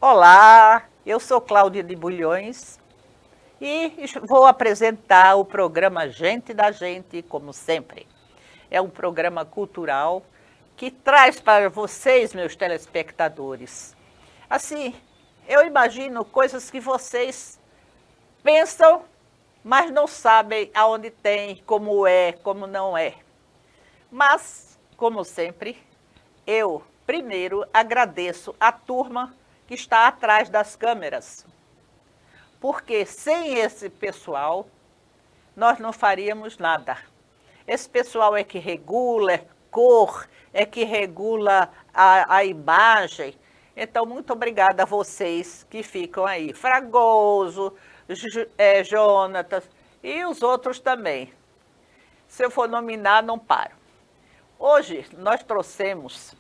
Olá, eu sou Cláudia de Bulhões e vou apresentar o programa Gente da Gente, como sempre. É um programa cultural que traz para vocês, meus telespectadores, assim, eu imagino coisas que vocês pensam, mas não sabem aonde tem, como é, como não é. Mas, como sempre, eu primeiro agradeço a turma que está atrás das câmeras, porque sem esse pessoal nós não faríamos nada. Esse pessoal é que regula cor, é que regula a imagem. Então, muito obrigada a vocês que ficam aí. Fragoso, Jonatas e os outros também. Se eu for nominar, não paro. Hoje nós trouxemos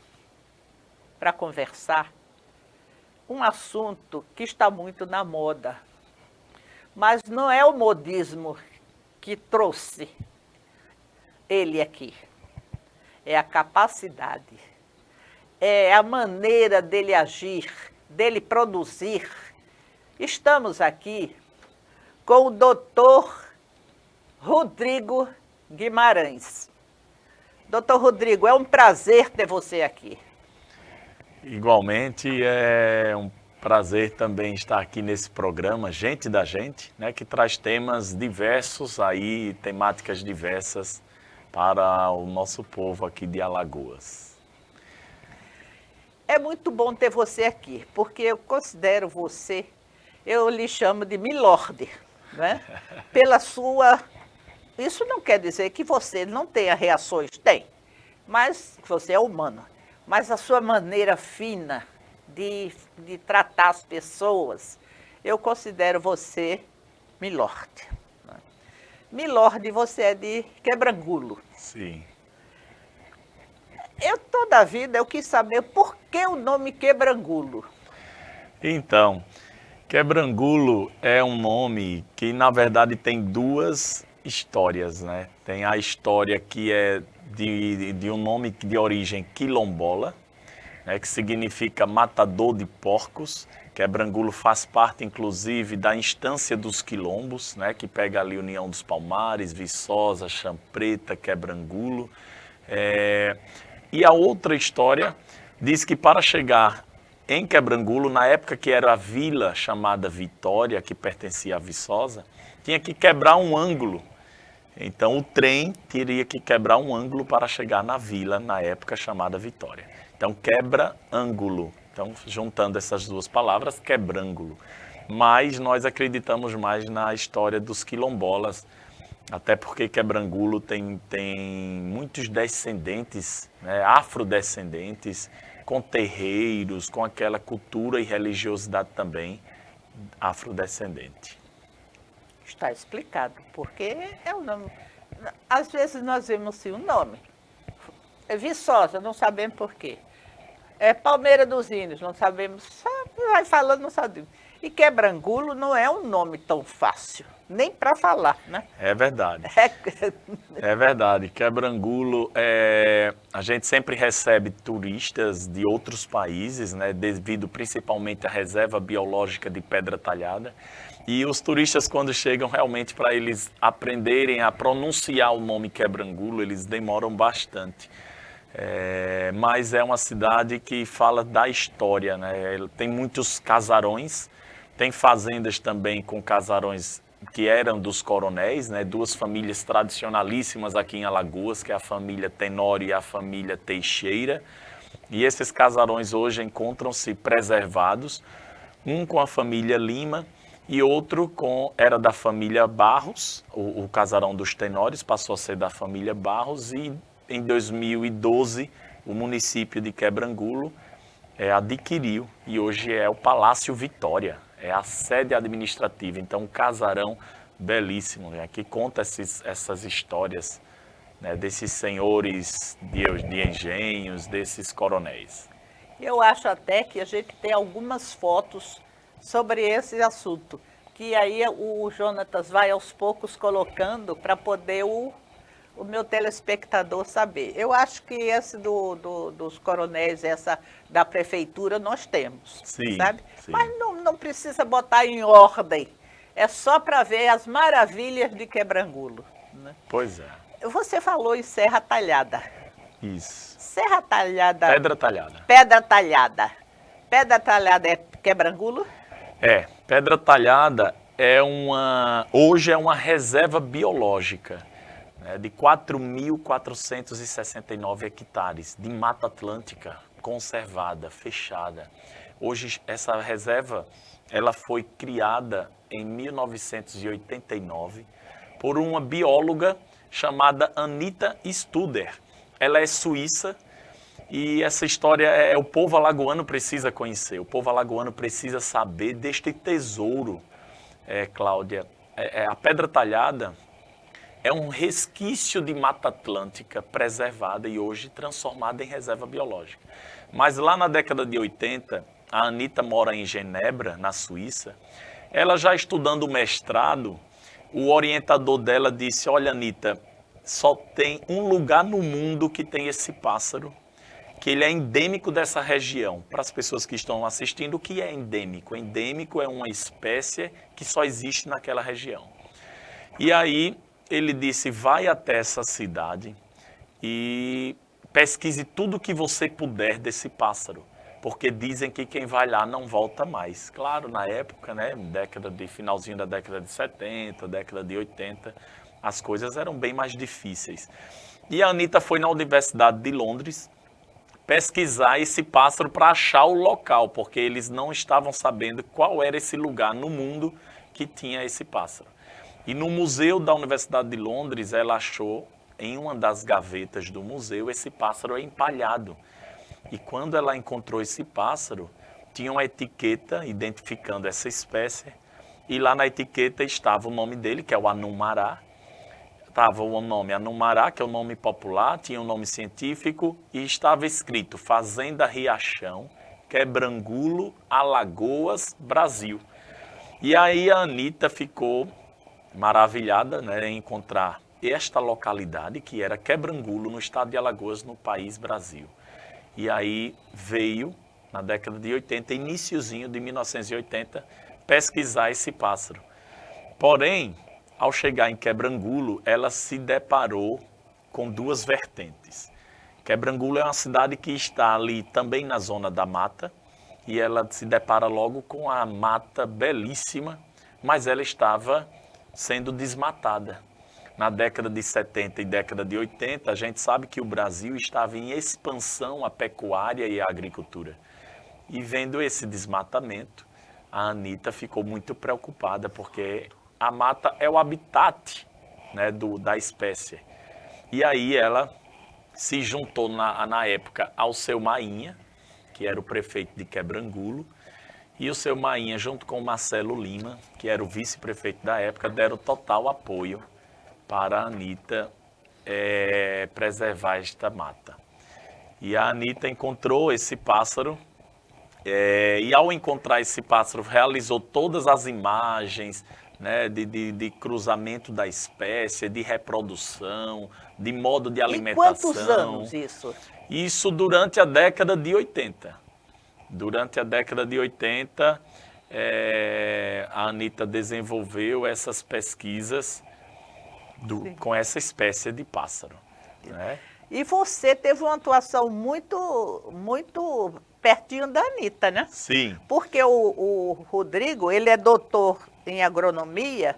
para conversar um assunto que está muito na moda. Mas não é o modismo que trouxe ele aqui. É a capacidade, é a maneira dele agir, dele produzir. Estamos aqui com o doutor Rodrigo Guimarães. Doutor Rodrigo, é um prazer ter você aqui. Igualmente, é um prazer também estar aqui nesse programa Gente da Gente, né, que traz temas diversos aí, temáticas diversas para o nosso povo aqui de Alagoas. É muito bom ter você aqui, porque eu considero você, eu lhe chamo de Milord, né? Pela sua... Isso não quer dizer que você não tenha reações, tem, mas você é humano. Mas a sua maneira fina de tratar as pessoas, eu considero você Milord. Milord, você é de Quebrangulo. Sim. Toda a vida, eu quis saber por que o nome Quebrangulo. Então, Quebrangulo é um nome que, na verdade, tem duas histórias, né? Tem a história que é de um nome de origem quilombola, né, que significa matador de porcos. Quebrangulo faz parte, inclusive, da instância dos quilombos, né, que pega ali União dos Palmares, Viçosa, Champreta, Quebrangulo. E a outra história diz que para chegar em Quebrangulo, na época que era a vila chamada Vitória, que pertencia a Viçosa, tinha que quebrar um ângulo. Então o trem teria que quebrar um ângulo para chegar na vila, na época chamada Vitória. Então quebra-ângulo. Então, juntando essas duas palavras, quebrangulo. Mas nós acreditamos mais na história dos quilombolas, até porque Quebrangulo tem muitos descendentes, né, afrodescendentes, com terreiros, com aquela cultura e religiosidade também afrodescendente. Está explicado, porque é o nome. Às vezes nós vemos sim o nome. É Viçosa, não sabemos por quê. É Palmeira dos Índios, não sabemos. Vai falando, não sabemos. E Quebrangulo não é um nome tão fácil, nem para falar, né? É verdade. É verdade. Quebrangulo, a gente sempre recebe turistas de outros países, né, devido principalmente à reserva biológica de Pedra Talhada. E os turistas, quando chegam, realmente, para eles aprenderem a pronunciar o nome Quebrangulo, eles demoram bastante. Mas é uma cidade que fala da história, né? Tem muitos casarões, tem fazendas também com casarões que eram dos coronéis, né? Duas famílias tradicionalíssimas aqui em Alagoas, que é a família Tenório e a família Teixeira. E esses casarões hoje encontram-se preservados, um com a família Lima e outro era da família Barros. O casarão dos Tenórios passou a ser da família Barros e em 2012 o município de Quebrangulo adquiriu e hoje é o Palácio Vitória, é a sede administrativa. Então um casarão belíssimo, né, que conta essas histórias, né, desses senhores de engenhos, desses coronéis. Eu acho até que a gente tem algumas fotos sobre esse assunto, que aí o Jonatas vai aos poucos colocando para poder o o meu telespectador saber. Eu acho que esse dos coronéis, essa da prefeitura, nós temos, Sim, sabe? sim. Mas não precisa botar em ordem. É só para ver as maravilhas de Quebrangulo, né? Pois é. Você falou em Serra Talhada. Isso. Serra Talhada... Pedra Talhada. Pedra Talhada. Pedra Talhada é Quebrangulo? Pedra Talhada hoje é uma reserva biológica, né, de 4.469 hectares de Mata Atlântica conservada, fechada. Hoje essa reserva ela foi criada em 1989 por uma bióloga chamada Anita Studer. Ela é suíça. E essa história o povo alagoano precisa conhecer, o povo alagoano precisa saber deste tesouro, Cláudia. A Pedra Talhada é um resquício de Mata Atlântica preservada e hoje transformada em reserva biológica. Mas lá na década de 80, a Anita mora em Genebra, na Suíça. Ela já estudando o mestrado, o orientador dela disse, olha Anita, só tem um lugar no mundo que tem esse pássaro, que ele é endêmico dessa região. Para as pessoas que estão assistindo, o que é endêmico? Endêmico é uma espécie que só existe naquela região. E aí ele disse, vai até essa cidade e pesquise tudo o que você puder desse pássaro, porque dizem que quem vai lá não volta mais. Claro, na época, né, finalzinho da década de 70, década de 80, as coisas eram bem mais difíceis. E a Anita foi na Universidade de Londres pesquisar esse pássaro para achar o local, porque eles não estavam sabendo qual era esse lugar no mundo que tinha esse pássaro. E no museu da Universidade de Londres, ela achou, em uma das gavetas do museu, esse pássaro empalhado. E quando ela encontrou esse pássaro, tinha uma etiqueta identificando essa espécie, e lá na etiqueta estava o nome dele, que é o Anumará. Estava o nome Anumará, que é o nome popular, tinha um nome científico, e estava escrito Fazenda Riachão, Quebrangulo, Alagoas, Brasil. E aí a Anita ficou maravilhada, né, em encontrar esta localidade, que era Quebrangulo, no estado de Alagoas, no país Brasil. E aí veio, na década de 80, iniciozinho de 1980, pesquisar esse pássaro. Porém, ao chegar em Quebrangulo, ela se deparou com duas vertentes. Quebrangulo é uma cidade que está ali também na zona da mata, e ela se depara logo com a mata belíssima, mas ela estava sendo desmatada. Na década de 70 e década de 80, a gente sabe que o Brasil estava em expansão a pecuária e a agricultura. E vendo esse desmatamento, a Anita ficou muito preocupada, porque a mata é o habitat, né, da espécie. E aí ela se juntou na época ao seu Mainha, que era o prefeito de Quebrangulo, e o seu Mainha, junto com o Marcelo Lima, que era o vice-prefeito da época, deram total apoio para a Anita preservar esta mata. E a Anita encontrou esse pássaro, e ao encontrar esse pássaro, realizou todas as imagens, né, de cruzamento da espécie, de reprodução, de modo de alimentação. E quantos anos isso? Isso durante a década de 80. Durante a década de 80, a Anita desenvolveu essas pesquisas com essa espécie de pássaro, né? E você teve uma atuação muito pertinho da Anita, né? Sim. Porque o Rodrigo, ele é doutor em agronomia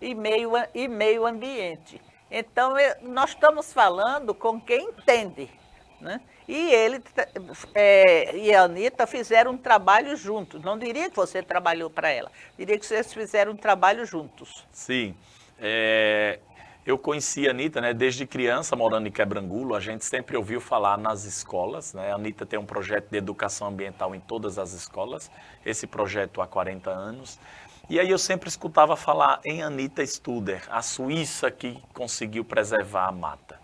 e meio ambiente. Então, nós estamos falando com quem entende, né? E ele e a Anita fizeram um trabalho juntos. Não diria que você trabalhou para ela, diria que vocês fizeram um trabalho juntos. Sim. Eu conheci a Anita, né, desde criança, morando em Quebrangulo. A gente sempre ouviu falar nas escolas, né? A Anita tem um projeto de educação ambiental em todas as escolas, esse projeto há 40 anos. E aí eu sempre escutava falar em Anita Studer, a suíça que conseguiu preservar a mata.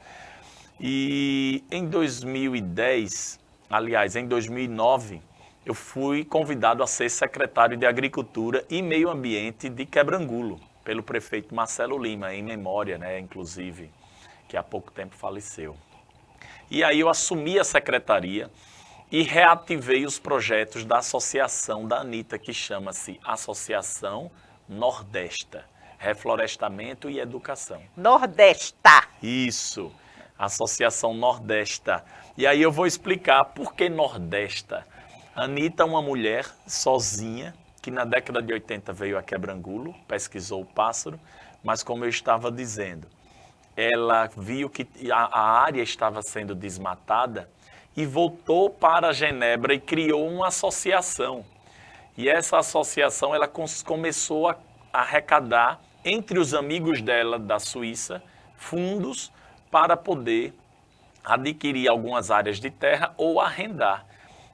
E em 2010, aliás, em 2009, eu fui convidado a ser secretário de Agricultura e Meio Ambiente de Quebrangulo, pelo prefeito Marcelo Lima, em memória, né, inclusive. que há pouco tempo faleceu. E aí eu assumi a secretaria e reativei os projetos da associação da Anitta, que chama-se Associação Nordesta, Reflorestamento e Educação. Nordesta. Isso, Associação Nordesta. E aí eu vou explicar por que Nordesta. A Anitta é uma mulher sozinha, que na década de 80 veio a Quebrangulo, pesquisou o pássaro, mas como eu estava dizendo, ela viu que a área estava sendo desmatada e voltou para Genebra e criou uma associação. E essa associação ela começou a arrecadar, entre os amigos dela da Suíça, fundos para poder adquirir algumas áreas de terra ou arrendar.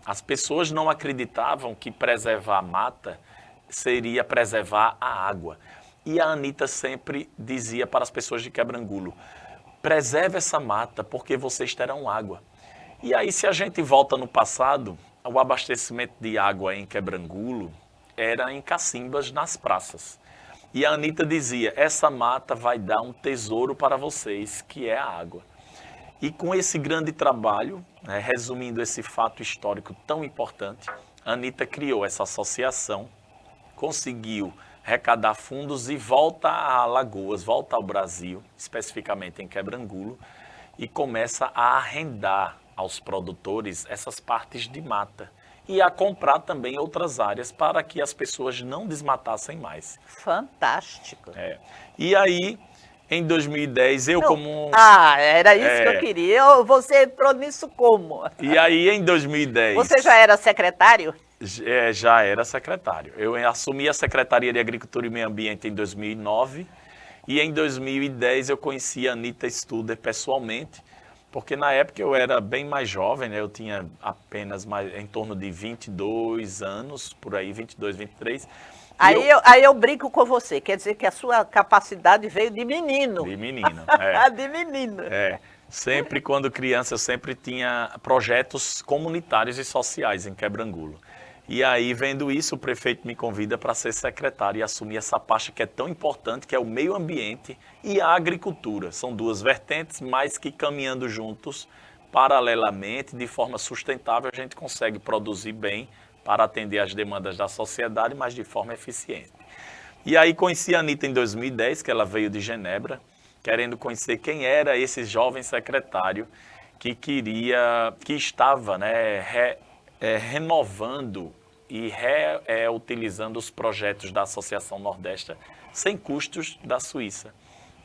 As pessoas não acreditavam que preservar a mata seria preservar a água. E a Anitta sempre dizia para as pessoas de Quebrangulo, preserve essa mata porque vocês terão água. E aí se a gente volta no passado, o abastecimento de água em Quebrangulo era em cacimbas nas praças. E a Anitta dizia, essa mata vai dar um tesouro para vocês, que é a água. E com esse grande trabalho, resumindo esse fato histórico tão importante, a Anitta criou essa associação, conseguiu arrecadar fundos e volta a Alagoas, volta ao Brasil, especificamente em Quebrangulo, e começa a arrendar aos produtores essas partes de mata e a comprar também outras áreas para que as pessoas não desmatassem mais. Fantástico. E aí, em 2010, eu como... era isso que eu queria. Você entrou nisso como? E aí, em 2010... Você já era secretário? Já era secretário. Eu assumi a Secretaria de Agricultura e Meio Ambiente em 2009 e em 2010 eu conheci a Anitta Studer pessoalmente, porque na época eu era bem mais jovem, né? Eu tinha apenas em torno de 22 anos, por aí, 22, 23. Aí eu brinco com você, quer dizer que a sua capacidade veio de menino. De menino, De menino. Sempre quando criança eu sempre tinha projetos comunitários e sociais em Quebrangulo. E aí, vendo isso, o prefeito me convida para ser secretário e assumir essa pasta que é tão importante, que é o meio ambiente e a agricultura. São duas vertentes, mas que caminhando juntos, paralelamente, de forma sustentável, a gente consegue produzir bem para atender às demandas da sociedade, mas de forma eficiente. E aí conheci a Anitta em 2010, que ela veio de Genebra, querendo conhecer quem era esse jovem secretário que estava renovando e reutilizando os projetos da Associação Nordesta sem custos da Suíça.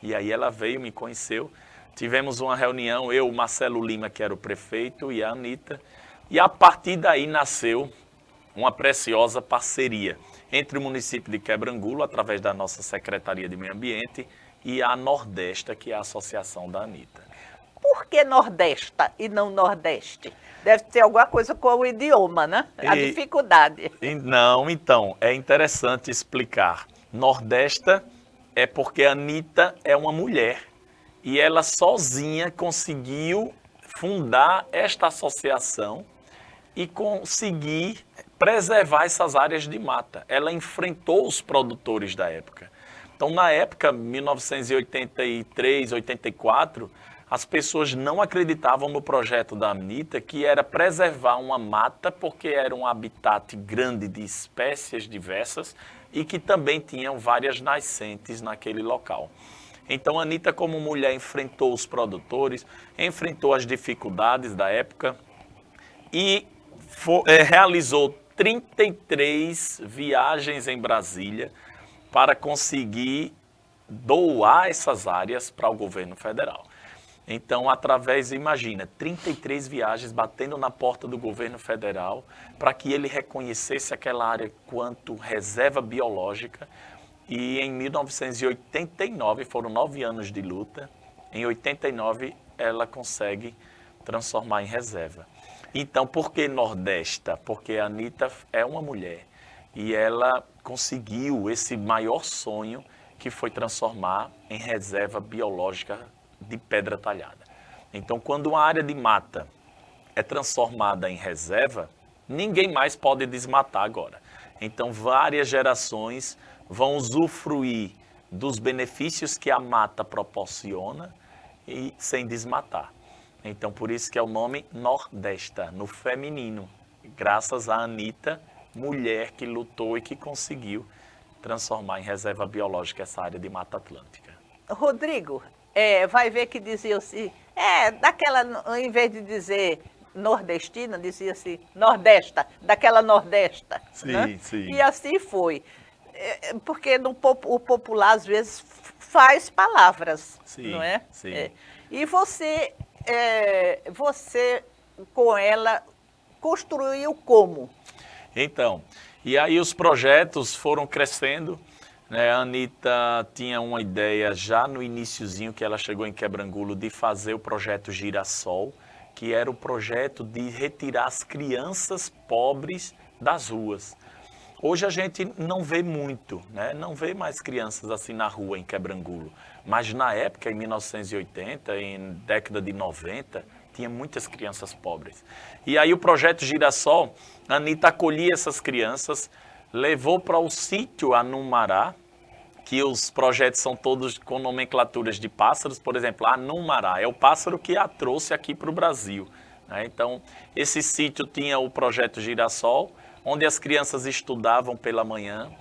E aí ela veio, me conheceu, tivemos uma reunião, eu, o Marcelo Lima, que era o prefeito, e a Anitta, e a partir daí nasceu uma preciosa parceria entre o município de Quebrangulo, através da nossa Secretaria de Meio Ambiente, e a Nordesta, que é a associação da Anitta. Por que Nordesta e não Nordeste? Deve ter alguma coisa com o idioma, né? A dificuldade. Não, então, é interessante explicar. Nordesta é porque a Anitta é uma mulher e ela sozinha conseguiu fundar esta associação e conseguir preservar essas áreas de mata. Ela enfrentou os produtores da época. Então, na época, 1983, 84, as pessoas não acreditavam no projeto da Anitta, que era preservar uma mata, porque era um habitat grande de espécies diversas e que também tinham várias nascentes naquele local. Então, a Anitta, como mulher, enfrentou os produtores, enfrentou as dificuldades da época e realizou 33 viagens em Brasília para conseguir doar essas áreas para o governo federal. Então, imagina, 33 viagens batendo na porta do governo federal para que ele reconhecesse aquela área quanto reserva biológica. E em 1989, foram 9 anos de luta, em 89 ela consegue transformar em reserva. Então, por que Nordesta? Porque a Anitta é uma mulher e ela conseguiu esse maior sonho, que foi transformar em reserva biológica de pedra talhada. Então, quando uma área de mata é transformada em reserva, ninguém mais pode desmatar agora. Então, várias gerações vão usufruir dos benefícios que a mata proporciona e sem desmatar. Então, por isso que é o nome Nordesta, no feminino, graças à Anita, mulher que lutou e que conseguiu transformar em reserva biológica essa área de Mata Atlântica. Rodrigo, vai ver que dizia assim, em vez de dizer nordestina, dizia-se nordesta, daquela nordesta. Sim, né? sim. E assim foi. Porque o popular, às vezes, faz palavras, Sim, não é? sim. E você, com ela, construiu como? Então, e aí os projetos foram crescendo, né? A Anita tinha uma ideia já no iniciozinho que ela chegou em Quebrangulo de fazer o projeto Girassol, que era o projeto de retirar as crianças pobres das ruas. Hoje a gente não vê muito, né? Não vê mais crianças assim na rua em Quebrangulo, mas na época, em 1980, em década de 90, tinha muitas crianças pobres. E aí o projeto Girassol, a Anita acolhia essas crianças, levou para o sítio Anumará, que os projetos são todos com nomenclaturas de pássaros, por exemplo, Anumará é o pássaro que a trouxe aqui para o Brasil. Né? Então, esse sítio tinha o projeto Girassol, onde as crianças estudavam pela manhã,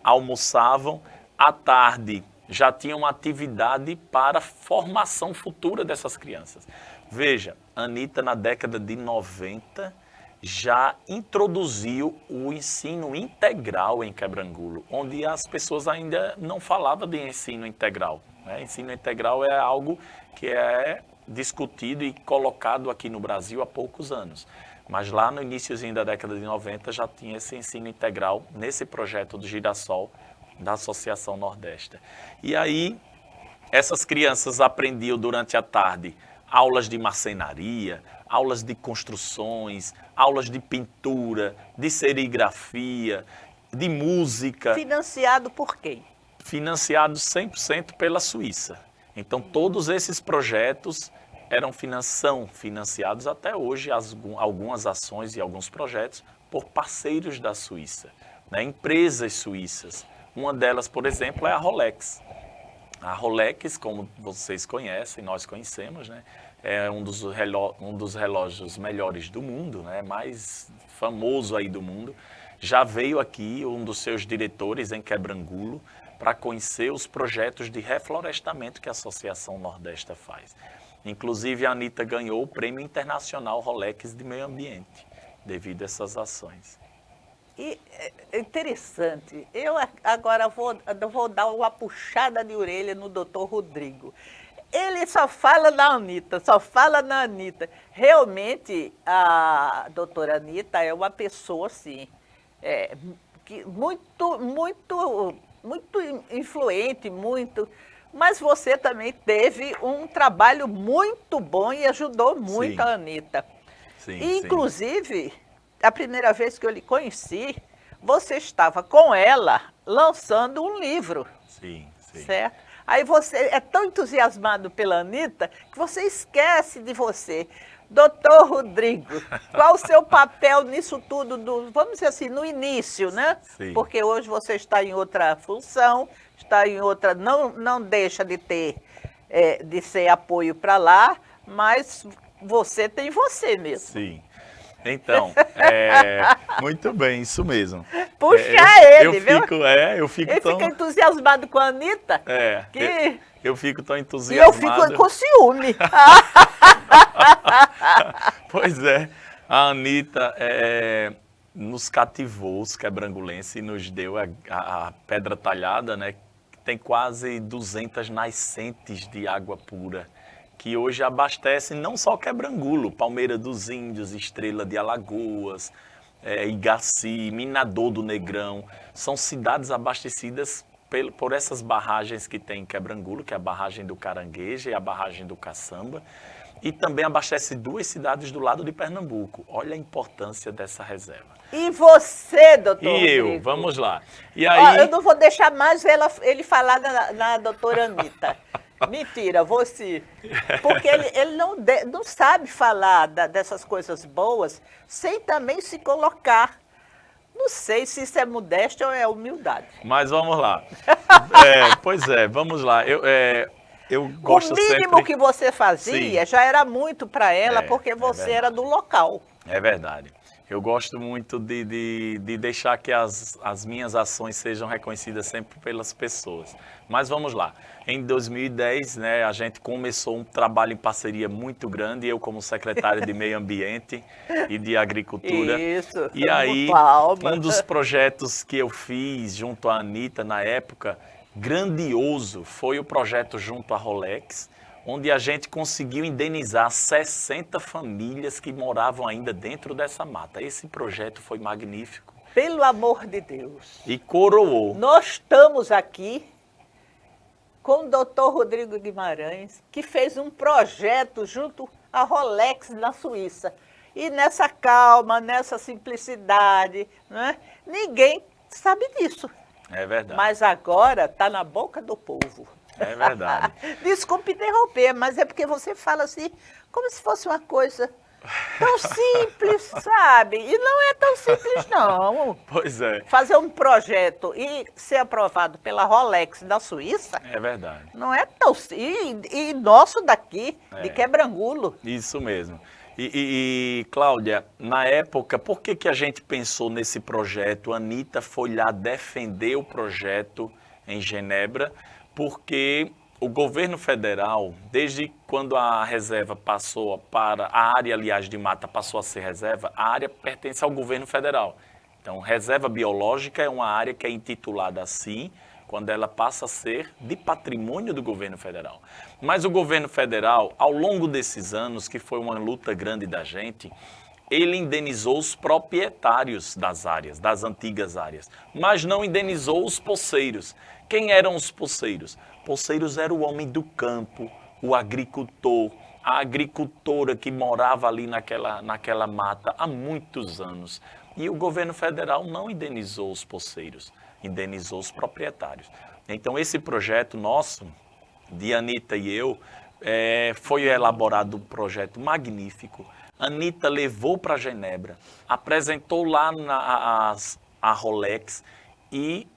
almoçavam, à tarde já tinha uma atividade para a formação futura dessas crianças. Veja, a Anita, na década de 90, já introduziu o ensino integral em Quebrangulo, onde as pessoas ainda não falavam de ensino integral. Né? Ensino integral é algo que é discutido e colocado aqui no Brasil há poucos anos. Mas lá no iníciozinho da década de 90 já tinha esse ensino integral nesse projeto do Girassol da Associação Nordesta. E aí essas crianças aprendiam durante a tarde aulas de marcenaria, aulas de construções, aulas de pintura, de serigrafia, de música. Financiado por quem? Financiado 100% pela Suíça. Então todos esses projetos são financiados até hoje, algumas ações e alguns projetos, por parceiros da Suíça, né? Empresas suíças. Uma delas, por exemplo, é a Rolex. A Rolex, como vocês conhecem, nós conhecemos, né? É um dos relógios melhores do mundo, né? Mais famoso aí do mundo. Já veio aqui um dos seus diretores em Quebrangulo para conhecer os projetos de reflorestamento que a Associação Nordesta faz. Inclusive, a Anita ganhou o Prêmio Internacional Rolex de Meio Ambiente, devido a essas ações. E é interessante, eu agora vou dar uma puxada de orelha no doutor Rodrigo. Ele só fala na Anita, só fala na Anita. Realmente, a doutora Anita é uma pessoa, assim, muito influente, mas você também teve um trabalho muito bom e ajudou muito Sim. a Anita. Sim, Inclusive, a primeira vez que eu lhe conheci, você estava com ela lançando um livro. Sim, sim. Certo? Aí você é tão entusiasmado pela Anita que você esquece de você. Doutor Rodrigo, qual o seu papel nisso tudo, vamos dizer assim, no início, né? Sim. Porque hoje você está em outra função, está em outra, não deixa de de ser apoio para lá, mas você tem você mesmo. Sim. Então, muito bem, isso mesmo. Puxa ele, viu? Eu fico Ele tão... fica entusiasmado com a Anita. Eu fico tão E eu entusiasmado. fico com ciúme. Pois é, a Anita nos cativou, os quebrangulenses, e nos deu a pedra talhada, né? Que tem quase 200 nascentes de água pura, que hoje abastece não só Quebrangulo, Palmeira dos Índios, Estrela de Alagoas, Igaci, Minador do Negrão. São cidades abastecidas por essas barragens que tem em Quebrangulo, que é a barragem do Caranguejo e a barragem do Caçamba. E também abastece 2 cidades do lado de Pernambuco. Olha a importância dessa reserva. E você, doutor Rodrigo? E eu, vamos lá. E aí... eu não vou deixar mais ele falar na doutora Anita. Mentira, você. Porque ele não sabe falar dessas coisas boas sem também se colocar. Não sei se isso é modéstia ou é humildade. Mas vamos lá. Pois é, vamos lá. eu gosto sempre... O mínimo sempre... que você fazia já era muito para ela, porque você era do local. É verdade. Eu gosto muito de deixar que as minhas ações sejam reconhecidas sempre pelas pessoas. Mas vamos lá. Em 2010, né, a gente começou um trabalho em parceria muito grande, eu como secretário de Meio Ambiente e de Agricultura. Isso, e aí, palma. um dos projetos que eu fiz junto à Anitta na época, grandioso, foi o projeto junto à Rolex, onde a gente conseguiu indenizar 60 famílias que moravam ainda dentro dessa mata. Esse projeto foi magnífico. Pelo amor de Deus. E coroou. Nós estamos aqui com o doutor Rodrigo Guimarães, que fez um projeto junto à Rolex na Suíça. E nessa calma, nessa simplicidade, né? Ninguém sabe disso. É verdade. Mas agora está na boca do povo. É verdade. Desculpe interromper, mas é porque você fala assim, como se fosse uma coisa tão simples, sabe? E não é tão simples, não. Pois é. Fazer um projeto e ser aprovado pela Rolex da Suíça... É verdade. Não é tão simples. E nosso daqui, de Quebrangulo. Isso mesmo. E Cláudia, na época, por que a gente pensou nesse projeto? A Anitta foi lá defender o projeto em Genebra, porque o governo federal, desde quando a reserva passou para, a área, aliás, de mata passou a ser reserva, a área pertence ao governo federal. Então, reserva biológica é uma área que é intitulada assim, quando ela passa a ser de patrimônio do governo federal. Mas o governo federal, ao longo desses anos, que foi uma luta grande da gente, ele indenizou os proprietários das áreas, das antigas áreas, mas não indenizou os poceiros. Quem eram os poceiros? Poceiros era o homem do campo, o agricultor, a agricultora que morava ali naquela mata há muitos anos. E o governo federal não indenizou os poceiros, indenizou os proprietários. Então esse projeto nosso, de Anitta e eu, foi elaborado um projeto magnífico. Anitta levou para Genebra, apresentou lá a Rolex e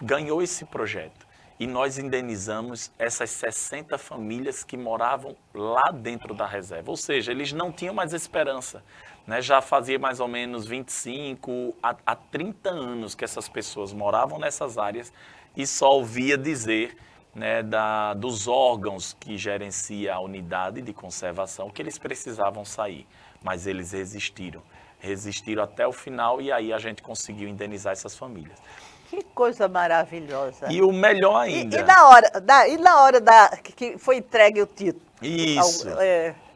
ganhou esse projeto. E nós indenizamos essas 60 famílias que moravam lá dentro da reserva. Ou seja, eles não tinham mais esperança. Né? Já fazia mais ou menos 25 a 30 anos que essas pessoas moravam nessas áreas e só ouvia dizer, né, dos órgãos que gerenciam a unidade de conservação que eles precisavam sair. Mas eles resistiram até o final e aí a gente conseguiu indenizar essas famílias. Que coisa maravilhosa. E o melhor ainda... E na hora que foi entregue o título? Isso.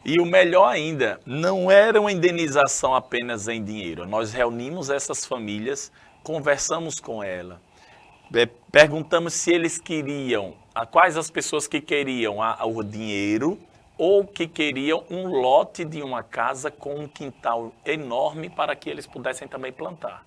E o melhor ainda, não era uma indenização apenas em dinheiro. Nós reunimos essas famílias, conversamos com elas, perguntamos se eles queriam, quais as pessoas que queriam o dinheiro ou que queriam um lote de uma casa com um quintal enorme para que eles pudessem também plantar.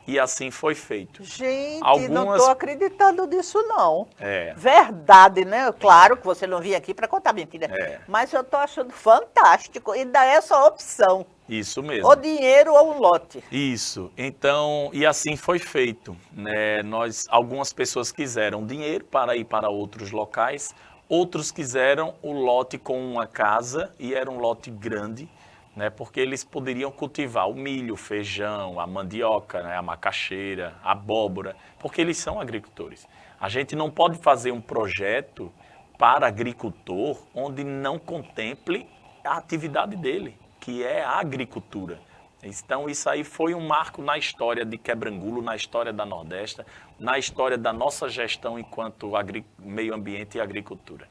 E assim foi feito. Gente, não estou acreditando nisso, não. Verdade, né? Claro que você não vinha aqui para contar mentira. Mas eu estou achando fantástico. E dá essa opção. Isso mesmo. Ou dinheiro ou um lote. Isso. Então, e assim foi feito. Né? Algumas pessoas quiseram dinheiro para ir para outros locais. Outros quiseram o lote com uma casa e era um lote grande. Né, porque eles poderiam cultivar o milho, o feijão, a mandioca, né, a macaxeira, a abóbora, porque eles são agricultores. A gente não pode fazer um projeto para agricultor onde não contemple a atividade dele, que é a agricultura. Então isso aí foi um marco na história de Quebrangulo, na história da Nordeste, na história da nossa gestão enquanto meio ambiente e agricultura.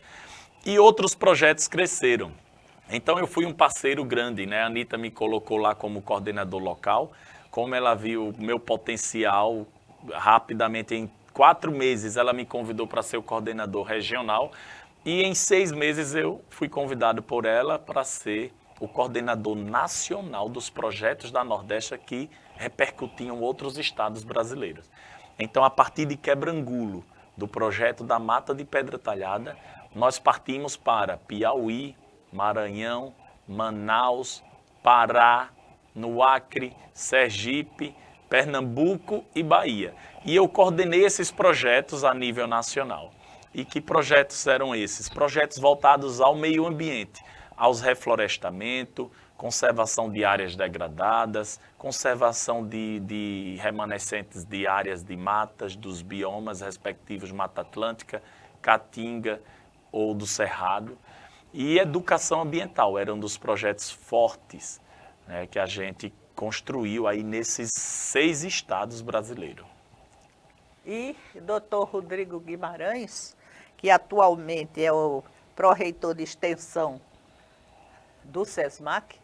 E outros projetos cresceram. Então eu fui um parceiro grande, né? A Anitta me colocou lá como coordenador local, como ela viu o meu potencial, rapidamente em 4 meses ela me convidou para ser o coordenador regional e em 6 meses eu fui convidado por ela para ser o coordenador nacional dos projetos da Nordeste que repercutiam outros estados brasileiros. Então a partir de Quebrangulo, do projeto da Mata de Pedra Talhada, nós partimos para Piauí, Maranhão, Manaus, Pará, no Acre, Sergipe, Pernambuco e Bahia. E eu coordenei esses projetos a nível nacional. E que projetos eram esses? Projetos voltados ao meio ambiente, aos reflorestamento, conservação de áreas degradadas, conservação de remanescentes de áreas de matas, dos biomas respectivos, Mata Atlântica, Caatinga ou do Cerrado. E educação ambiental era um dos projetos fortes, né, que a gente construiu aí nesses 6 estados brasileiros. E Dr. Rodrigo Guimarães, que atualmente é o pró-reitor de extensão do SESMAC,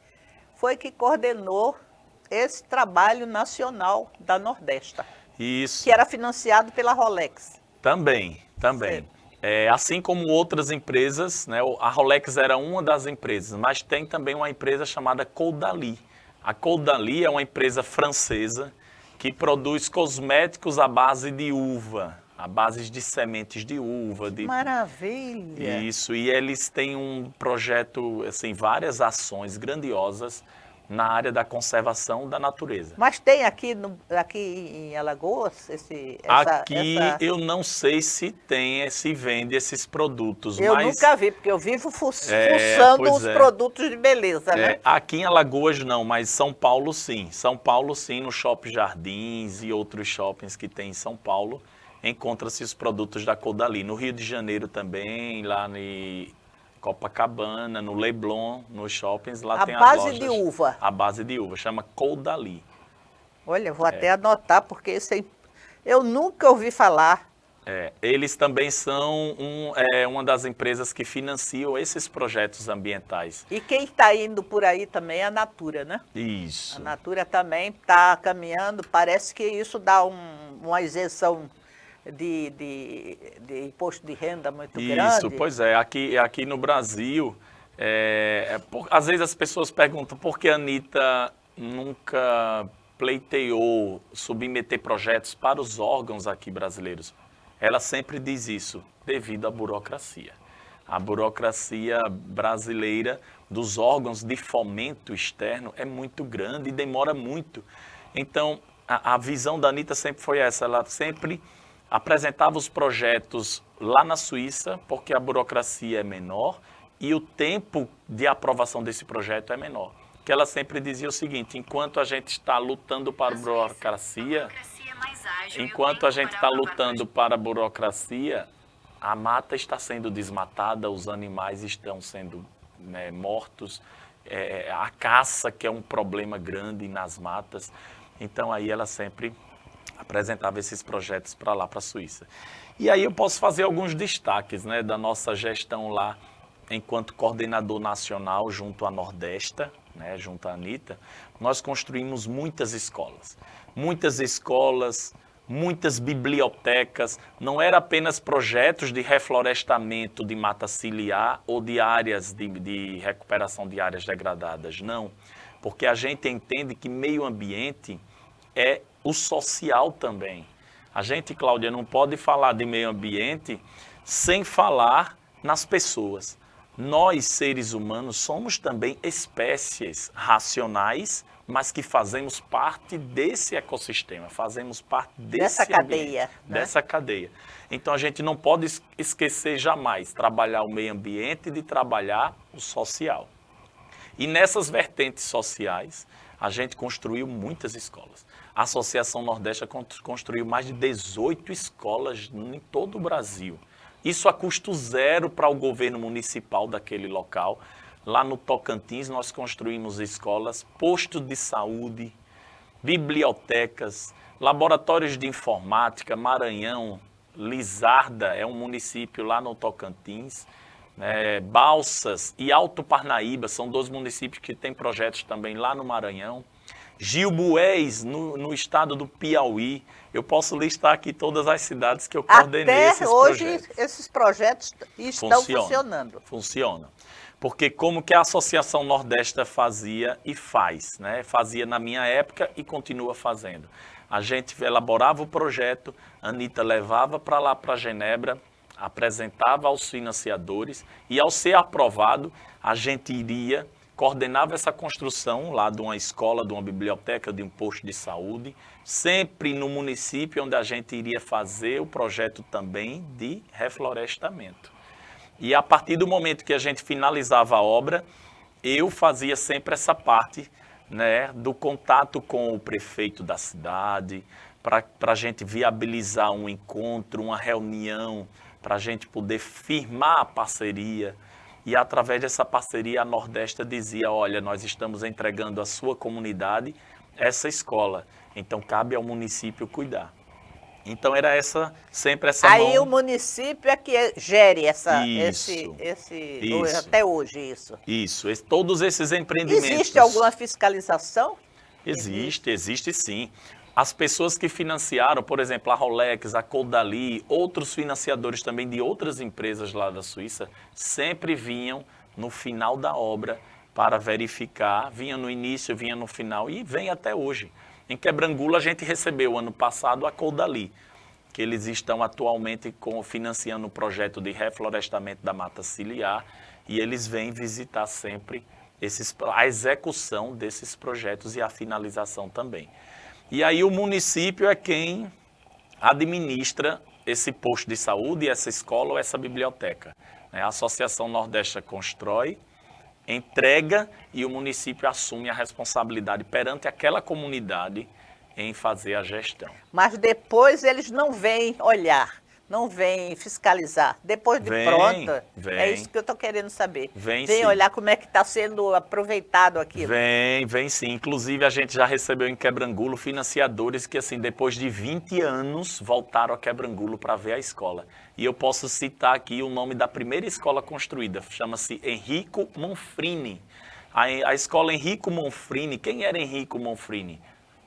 foi que coordenou esse trabalho nacional da Nordesta. Isso. Que era financiado pela Rolex. Também. Assim como outras empresas, né, a Rolex era uma das empresas, mas tem também uma empresa chamada Caudalie. A Caudalie é uma empresa francesa que produz cosméticos à base de uva, à base de sementes de uva. Maravilha! Isso, e eles têm um projeto, assim, várias ações grandiosas na área da conservação da natureza. Mas tem aqui em Alagoas Eu não sei se tem, se vende esses produtos. Eu nunca vi, porque eu vivo fuçando os produtos de beleza, né? Aqui em Alagoas não, mas São Paulo sim. São Paulo sim, no Shopping Jardins e outros shoppings que tem em São Paulo, encontra-se os produtos da Caudalie. No Rio de Janeiro também, lá em Copacabana, no Leblon, nos shoppings, lá tem as lojas. A base de uva. A base de uva, chama Caudalie. Olha, vou até anotar, porque eu nunca ouvi falar. Eles também são uma das empresas que financiam esses projetos ambientais. E quem está indo por aí também é a Natura, né? Isso. A Natura também está caminhando, parece que isso dá uma isenção de imposto de renda muito grande. Isso, pois é. Aqui no Brasil, às vezes as pessoas perguntam por que a Anitta nunca pleiteou submeter projetos para os órgãos aqui brasileiros. Ela sempre diz isso, devido à burocracia. A burocracia brasileira dos órgãos de fomento externo é muito grande e demora muito. Então, a visão da Anitta sempre foi essa, ela sempre apresentava os projetos lá na Suíça, porque a burocracia é menor e o tempo de aprovação desse projeto é menor. Que ela sempre dizia o seguinte: enquanto a gente está lutando para a burocracia, a mata está sendo desmatada, os animais estão sendo mortos, a caça, que é um problema grande nas matas. Então aí ela sempre apresentava esses projetos para lá, para a Suíça. E aí eu posso fazer alguns destaques, né, da nossa gestão lá, enquanto coordenador nacional junto à Nordesta, né, junto à Anitta. Nós construímos muitas escolas, muitas bibliotecas. Não era apenas projetos de reflorestamento de mata ciliar ou de áreas de recuperação de áreas degradadas, não. Porque a gente entende que meio ambiente é o social também. A gente, Cláudia, não pode falar de meio ambiente sem falar nas pessoas. Nós, seres humanos, somos também espécies racionais, mas que fazemos parte desse ecossistema, fazemos parte dessa cadeia. Né? Dessa cadeia. Então, a gente não pode esquecer jamais trabalhar o meio ambiente de trabalhar o social. E nessas vertentes sociais, a gente construiu muitas escolas. A Associação Nordeste construiu mais de 18 escolas em todo o Brasil. Isso a custo zero para o governo municipal daquele local. Lá no Tocantins, nós construímos escolas, postos de saúde, bibliotecas, laboratórios de informática. Maranhão, Lizarda é um município lá no Tocantins. Balsas e Alto Parnaíba são 2 municípios que têm projetos também lá no Maranhão. Gilboés, no estado do Piauí. Eu posso listar aqui todas as cidades que eu coordenei esses projetos. Até hoje, esses projetos estão funcionando. Funciona. Porque como que a Associação Nordeste fazia e faz, né? Fazia na minha época e continua fazendo. A gente elaborava o projeto, a Anitta levava para lá, para Genebra, apresentava aos financiadores e, ao ser aprovado, a gente iria coordenava essa construção lá de uma escola, de uma biblioteca, de um posto de saúde, sempre no município onde a gente iria fazer o projeto também de reflorestamento. E a partir do momento que a gente finalizava a obra, eu fazia sempre essa parte, né, do contato com o prefeito da cidade, para a gente viabilizar um encontro, uma reunião, para a gente poder firmar a parceria. E através dessa parceria, a Nordeste dizia, olha, nós estamos entregando à sua comunidade essa escola, então cabe ao município cuidar. Então era sempre essa Aí mão. o município é que gere Isso. até hoje isso. Isso, todos esses empreendimentos. Existe alguma fiscalização? Existe sim. As pessoas que financiaram, por exemplo, a Rolex, a Caudalie, outros financiadores também de outras empresas lá da Suíça, sempre vinham no final da obra para verificar, vinha no início, vinha no final e vem até hoje. Em Quebrangulo a gente recebeu ano passado a Caudalie, que eles estão atualmente financiando o projeto de reflorestamento da mata ciliar e eles vêm visitar sempre a execução desses projetos e a finalização também. E aí o município é quem administra esse posto de saúde, essa escola ou essa biblioteca. A Associação Nordeste constrói, entrega e o município assume a responsabilidade perante aquela comunidade em fazer a gestão. Mas depois eles não vêm olhar, não vêm fiscalizar. Depois de pronta, é isso que eu estou querendo saber. Vem olhar como é que está sendo aproveitado aquilo. Vem sim. Inclusive a gente já recebeu em Quebrangulo financiadores que assim, depois de 20 anos voltaram a Quebrangulo para ver a escola. E eu posso citar aqui o nome da primeira escola construída, chama-se Enrico Monfrini. A escola Enrico Monfrini, quem era Enrico Monfrini?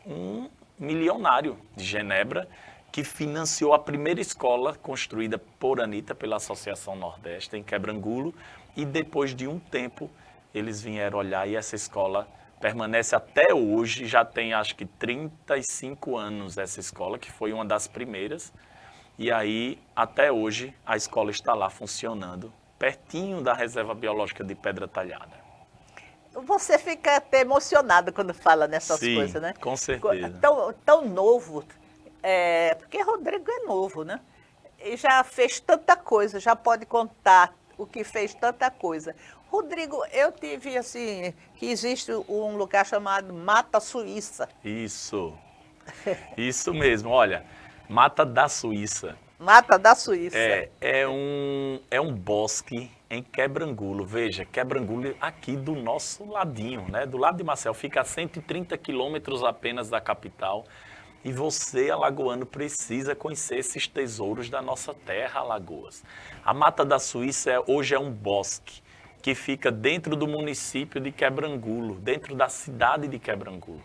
Um milionário de Genebra que financiou a primeira escola construída por Anitta, pela Associação Nordeste, em Quebrangulo, e depois de um tempo eles vieram olhar e essa escola permanece até hoje, já tem acho que 35 anos essa escola, que foi uma das primeiras, e aí até hoje a escola está lá funcionando, pertinho da Reserva Biológica de Pedra Talhada. Você fica até emocionado quando fala nessas coisas, né? Com certeza. Tão novo, porque Rodrigo é novo, né? E já fez tanta coisa, já pode contar o que fez tanta coisa. Rodrigo, eu tive assim, que existe um lugar chamado Mata Suíça. Isso mesmo, olha, Mata da Suíça. Mata da Suíça. É um bosque em Quebrangulo. Veja, Quebrangulo aqui do nosso ladinho, né? Do lado de Marcel, fica a 130 quilômetros apenas da capital. E você, alagoano, precisa conhecer esses tesouros da nossa terra, Alagoas. A Mata da Suíça hoje é um bosque que fica dentro do município de Quebrangulo, dentro da cidade de Quebrangulo.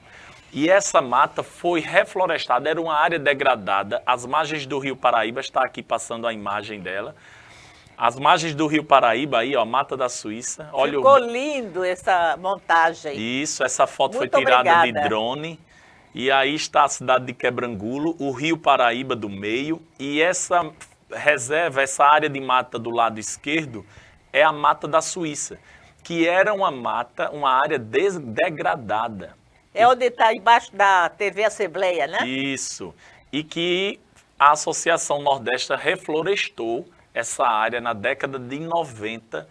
E essa mata foi reflorestada, era uma área degradada, às margens do Rio Paraíba, está aqui passando a imagem dela. As margens do Rio Paraíba, aí, ó, Mata da Suíça. Olha Ficou lindo essa montagem. Isso, essa foto Muito foi tirada obrigada. de drone. E aí está a cidade de Quebrangulo, o Rio Paraíba do meio. E essa reserva, essa área de mata do lado esquerdo, é a Mata da Suíça, que era uma mata, uma área degradada. É onde está embaixo da TV Assembleia, né? Isso. E que a Associação Nordeste reflorestou essa área na década de 90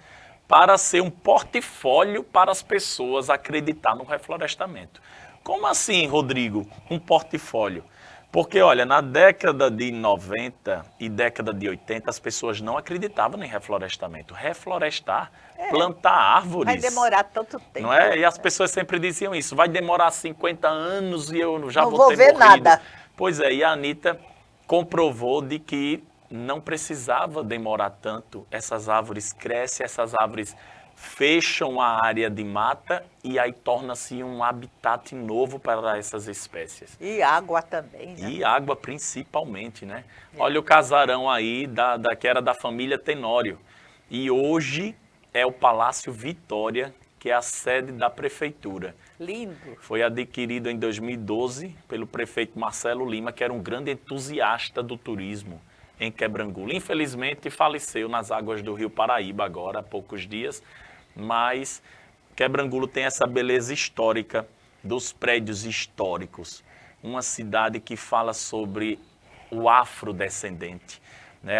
para ser um portfólio para as pessoas acreditar no reflorestamento. Como assim, Rodrigo, um portfólio? Porque, olha, na década de 90 e década de 80, as pessoas não acreditavam em reflorestamento. Reflorestar, plantar árvores. Vai demorar tanto tempo. Não é? E as pessoas sempre diziam isso. Vai demorar 50 anos e eu já não vou ter ver morrido. Nada. Pois é, e a Anitta comprovou de que não precisava demorar tanto. Essas árvores crescem, essas árvores fecham a área de mata e aí torna-se um habitat novo para essas espécies. E água também, né? E água principalmente, né? Olha o casarão aí que era da família Tenório. E hoje é o Palácio Vitória, que é a sede da prefeitura. Lindo. Foi adquirido em 2012 pelo prefeito Marcelo Lima, que era um grande entusiasta do turismo em Quebrangulo. Infelizmente faleceu nas águas do Rio Paraíba agora há poucos dias, mas Quebrangulo tem essa beleza histórica dos prédios históricos. Uma cidade que fala sobre o afrodescendente. Né?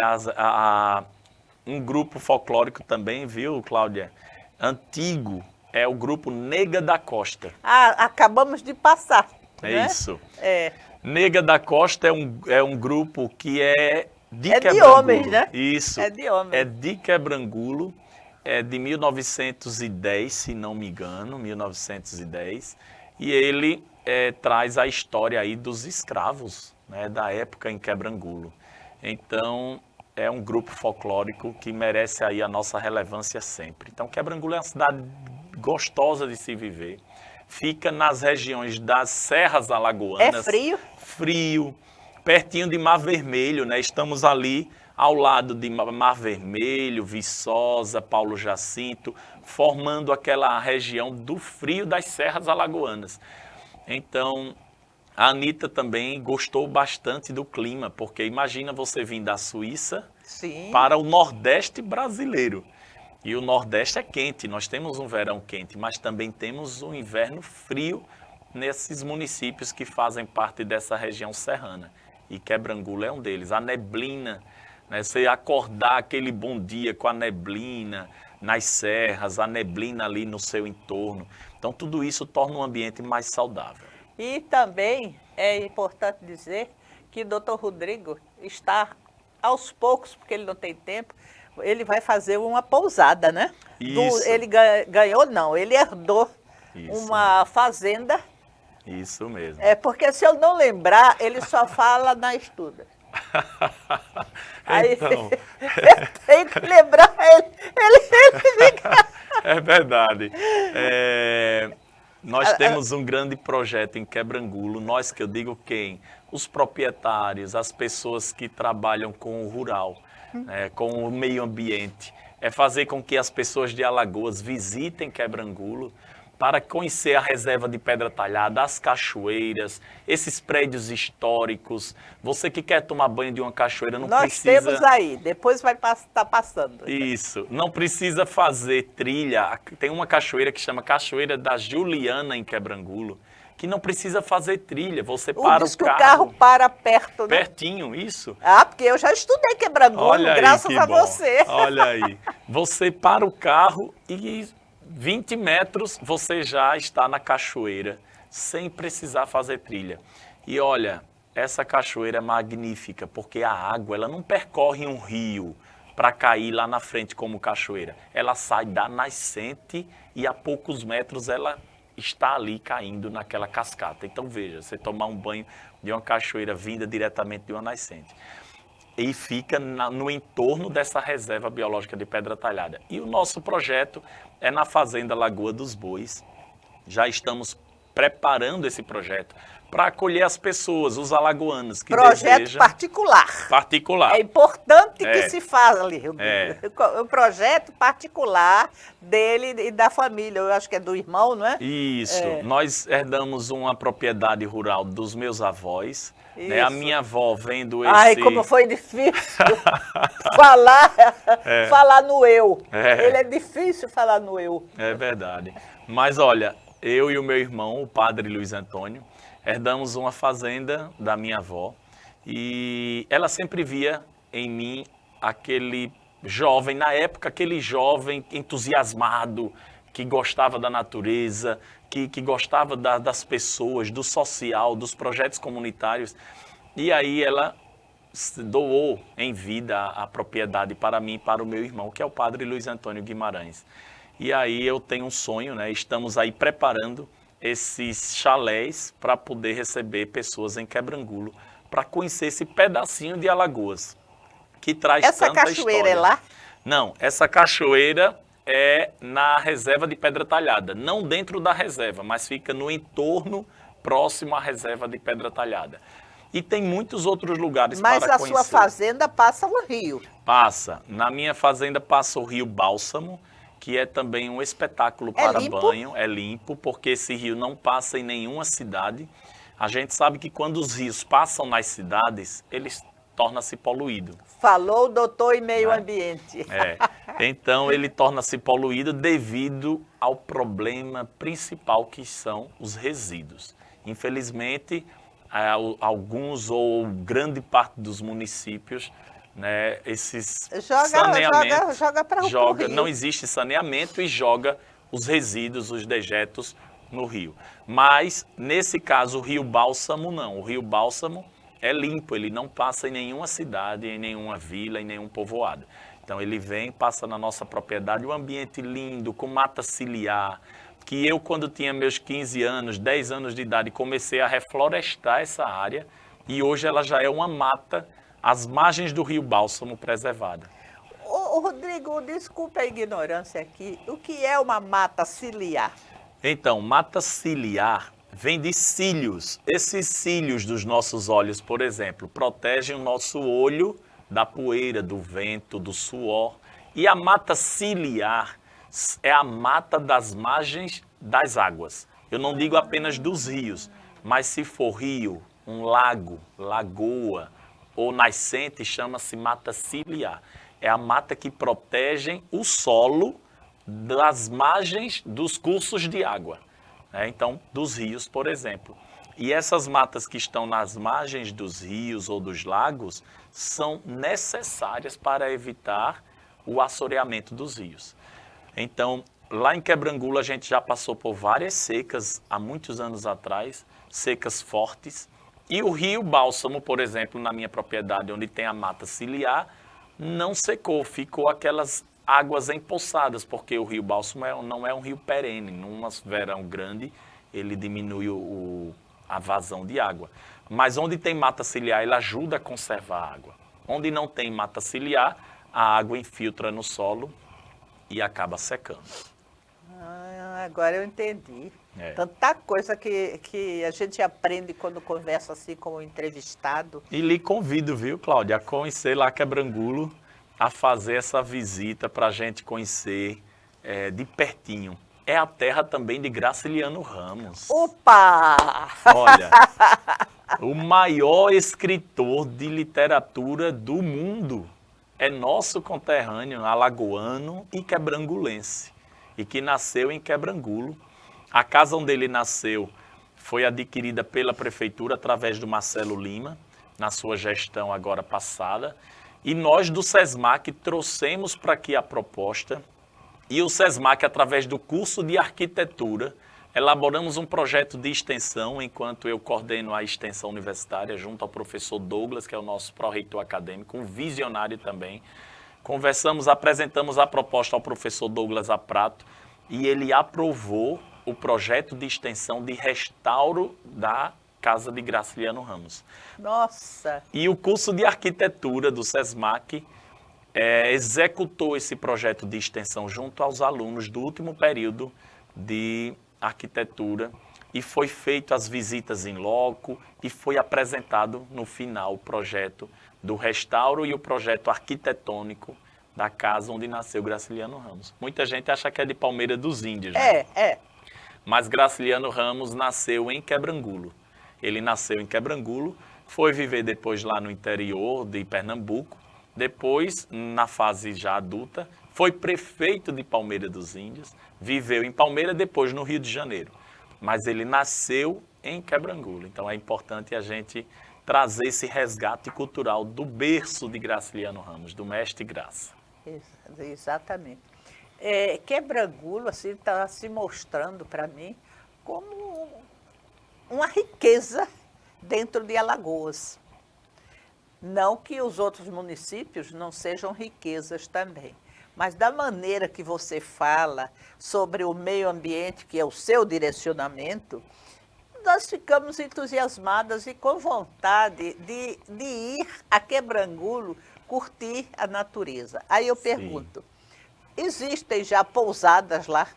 Um grupo folclórico também, viu, Cláudia? Antigo, é o grupo Nega da Costa. Acabamos de passar. É né? isso. É. Nega da Costa é um grupo que é de Quebrangulo. De homens, né? Isso. É de homens. É de Quebrangulo, é de 1910, se não me engano, 1910. E ele traz a história aí dos escravos, né, da época em Quebrangulo. Então, é um grupo folclórico que merece aí a nossa relevância sempre. Então, Quebrangulo é uma cidade gostosa de se viver. Fica nas regiões das Serras Alagoanas. É frio? Frio, pertinho de Mar Vermelho, né? Estamos ali ao lado de Mar Vermelho, Viçosa, Paulo Jacinto, formando aquela região do frio das Serras Alagoanas. Então, a Anitta também gostou bastante do clima, porque imagina você vir da Suíça Sim. para o Nordeste brasileiro. E o Nordeste é quente, nós temos um verão quente, mas também temos um inverno frio nesses municípios que fazem parte dessa região serrana. E Quebrangulo é um deles. A neblina, né? Você acordar aquele bom dia com a neblina nas serras, a neblina ali no seu entorno. Então tudo isso torna um ambiente mais saudável. E também é importante dizer que o Dr. Rodrigo está aos poucos, porque ele não tem tempo, ele vai fazer uma pousada, né? Isso. Ele ganhou, não, ele herdou uma fazenda. Isso mesmo. Porque se eu não lembrar, ele só fala na estuda. Aí Então, tem que lembrar ele fica... É verdade. Nós temos um grande projeto em Quebrangulo, nós que eu digo quem? Os proprietários, as pessoas que trabalham com o rural, com o meio ambiente. É fazer com que as pessoas de Alagoas visitem Quebrangulo para conhecer a reserva de Pedra Talhada, as cachoeiras, esses prédios históricos. Você que quer tomar banho de uma cachoeira não precisa... Nós temos aí, depois vai estar passando. Isso, não precisa fazer trilha. Tem uma cachoeira que chama Cachoeira da Juliana em Quebrangulo, que não precisa fazer trilha, você para diz o que carro... o carro para perto, né? Pertinho, isso. Porque eu já estudei Quebrangulo, graças a você. Olha aí, você para o carro e 20 metros você já está na cachoeira, sem precisar fazer trilha. E olha, essa cachoeira é magnífica, porque a água ela não percorre um rio para cair lá na frente como cachoeira. Ela sai da nascente e a poucos metros ela está ali caindo naquela cascata. Então veja, você tomar um banho de uma cachoeira vinda diretamente de uma nascente. E fica no entorno dessa reserva biológica de Pedra Talhada. E o nosso projeto é na Fazenda Lagoa dos Bois. Já estamos preparando esse projeto para acolher as pessoas, os alagoanos que desejam... particular. Particular. É importante que se fale. O projeto particular dele e da família. Eu acho que é do irmão, não é? Isso. Nós herdamos uma propriedade rural dos meus avós. Né? A minha avó vendo esse... Ai, como foi difícil falar no eu. Ele é difícil falar no eu. É verdade. Mas olha, eu e o meu irmão, o padre Luiz Antônio, herdamos uma fazenda da minha avó e ela sempre via em mim aquele jovem, na época, aquele jovem entusiasmado, que gostava da natureza, que gostava das pessoas, do social, dos projetos comunitários. E aí ela doou em vida a propriedade para mim e para o meu irmão, que é o padre Luiz Antônio Guimarães. E aí eu tenho um sonho, né? Estamos aí preparando esses chalés para poder receber pessoas em Quebrangulo, para conhecer esse pedacinho de Alagoas, que traz tanta história. Essa cachoeira é lá? Não, essa cachoeira é na reserva de Pedra Talhada, não dentro da reserva, mas fica no entorno próximo à reserva de Pedra Talhada. E tem muitos outros lugares para conhecer. Mas a sua fazenda passa o rio? Passa. Na minha fazenda passa o rio Bálsamo, que é também um espetáculo para banho. É limpo, porque esse rio não passa em nenhuma cidade. A gente sabe que quando os rios passam nas cidades, eles torna-se poluído. Falou o doutor em meio ambiente. Então, ele torna-se poluído devido ao problema principal que são os resíduos. Infelizmente, alguns ou grande parte dos municípios, né, esses saneamentos... Joga para o rio. Não existe saneamento e joga os resíduos, os dejetos no rio. Mas, nesse caso, o Rio Bálsamo não. O Rio Bálsamo é limpo, ele não passa em nenhuma cidade, em nenhuma vila, em nenhum povoado. Então ele vem, passa na nossa propriedade, um ambiente lindo, com mata ciliar, que eu quando tinha meus 15 anos, 10 anos de idade, comecei a reflorestar essa área e hoje ela já é uma mata às margens do Rio Bálsamo preservada. Ô, Rodrigo, desculpa a ignorância aqui, o que é uma mata ciliar? Então, mata ciliar vem de cílios. Esses cílios dos nossos olhos, por exemplo, protegem o nosso olho da poeira, do vento, do suor. E a mata ciliar é a mata das margens das águas. Eu não digo apenas dos rios, mas se for rio, um lago, lagoa ou nascente, chama-se mata ciliar. É a mata que protege o solo das margens dos cursos de água. Então, dos rios, por exemplo. E essas matas que estão nas margens dos rios ou dos lagos são necessárias para evitar o assoreamento dos rios. Então, lá em Quebrangulo a gente já passou por várias secas há muitos anos atrás, secas fortes. E o Rio Bálsamo, por exemplo, na minha propriedade, onde tem a mata ciliar, não secou, ficou aquelas águas empoçadas, porque o Rio Bálsamo não é um rio perene. Num verão grande, ele diminui a vazão de água. Mas onde tem mata ciliar, ele ajuda a conservar a água. Onde não tem mata ciliar, a água infiltra no solo e acaba secando. Agora eu entendi. Tanta coisa que a gente aprende quando conversa assim com o entrevistado. E lhe convido, viu, Cláudia, a conhecer lá Quebrangulo, a fazer essa visita para a gente conhecer de pertinho. É a terra também de Graciliano Ramos. Opa! Olha, o maior escritor de literatura do mundo é nosso conterrâneo, alagoano e quebrangulense, e que nasceu em Quebrangulo. A casa onde ele nasceu foi adquirida pela prefeitura através do Marcelo Lima, na sua gestão agora passada, e nós do SESMAC trouxemos para aqui a proposta. E o SESMAC, através do curso de arquitetura, elaboramos um projeto de extensão, enquanto eu coordeno a extensão universitária, junto ao professor Douglas, que é o nosso pró-reitor acadêmico, um visionário também. Conversamos, apresentamos a proposta ao professor Douglas Aprato, e ele aprovou o projeto de extensão de restauro da Casa de Graciliano Ramos. Nossa! E o curso de arquitetura do SESMAC executou esse projeto de extensão junto aos alunos do último período de arquitetura e foi feito as visitas em loco e foi apresentado no final o projeto do restauro e o projeto arquitetônico da casa onde nasceu Graciliano Ramos. Muita gente acha que é de Palmeira dos Índios, né? Mas Graciliano Ramos nasceu em Quebrangulo. Ele nasceu em Quebrangulo, foi viver depois lá no interior de Pernambuco. Depois, na fase já adulta, foi prefeito de Palmeira dos Índios, viveu em Palmeira, depois no Rio de Janeiro. Mas ele nasceu em Quebrangulo. Então é importante a gente trazer esse resgate cultural do berço de Graciliano Ramos, do mestre Graça. Exatamente. Quebrangulo assim, está se mostrando para mim como uma riqueza dentro de Alagoas. Não que os outros municípios não sejam riquezas também, mas da maneira que você fala sobre o meio ambiente, que é o seu direcionamento, nós ficamos entusiasmadas e com vontade de ir a Quebrangulo curtir a natureza. Aí eu pergunto, existem já pousadas lá?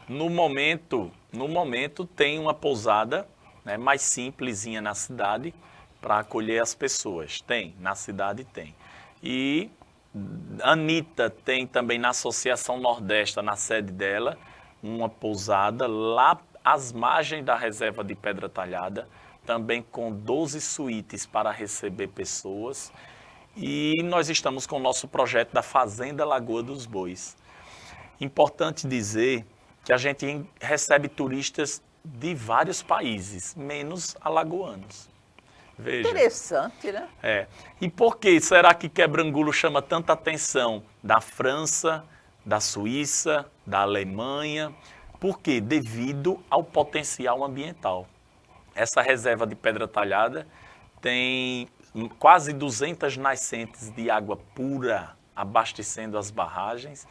No momento tem uma pousada, né, mais simplesinha na cidade, para acolher as pessoas. Na cidade tem. E Anitta tem também na Associação Nordeste, na sede dela, uma pousada lá às margens da reserva de Pedra Talhada, também com 12 suítes para receber pessoas. E nós estamos com o nosso projeto da Fazenda Lagoa dos Bois. Importante dizer que a gente recebe turistas de vários países, menos alagoanos. Veja. Interessante, né? E por que será que Quebrangulo chama tanta atenção da França, da Suíça, da Alemanha? Por quê? Devido ao potencial ambiental. Essa reserva de Pedra Talhada tem quase 200 nascentes de água pura abastecendo as barragens.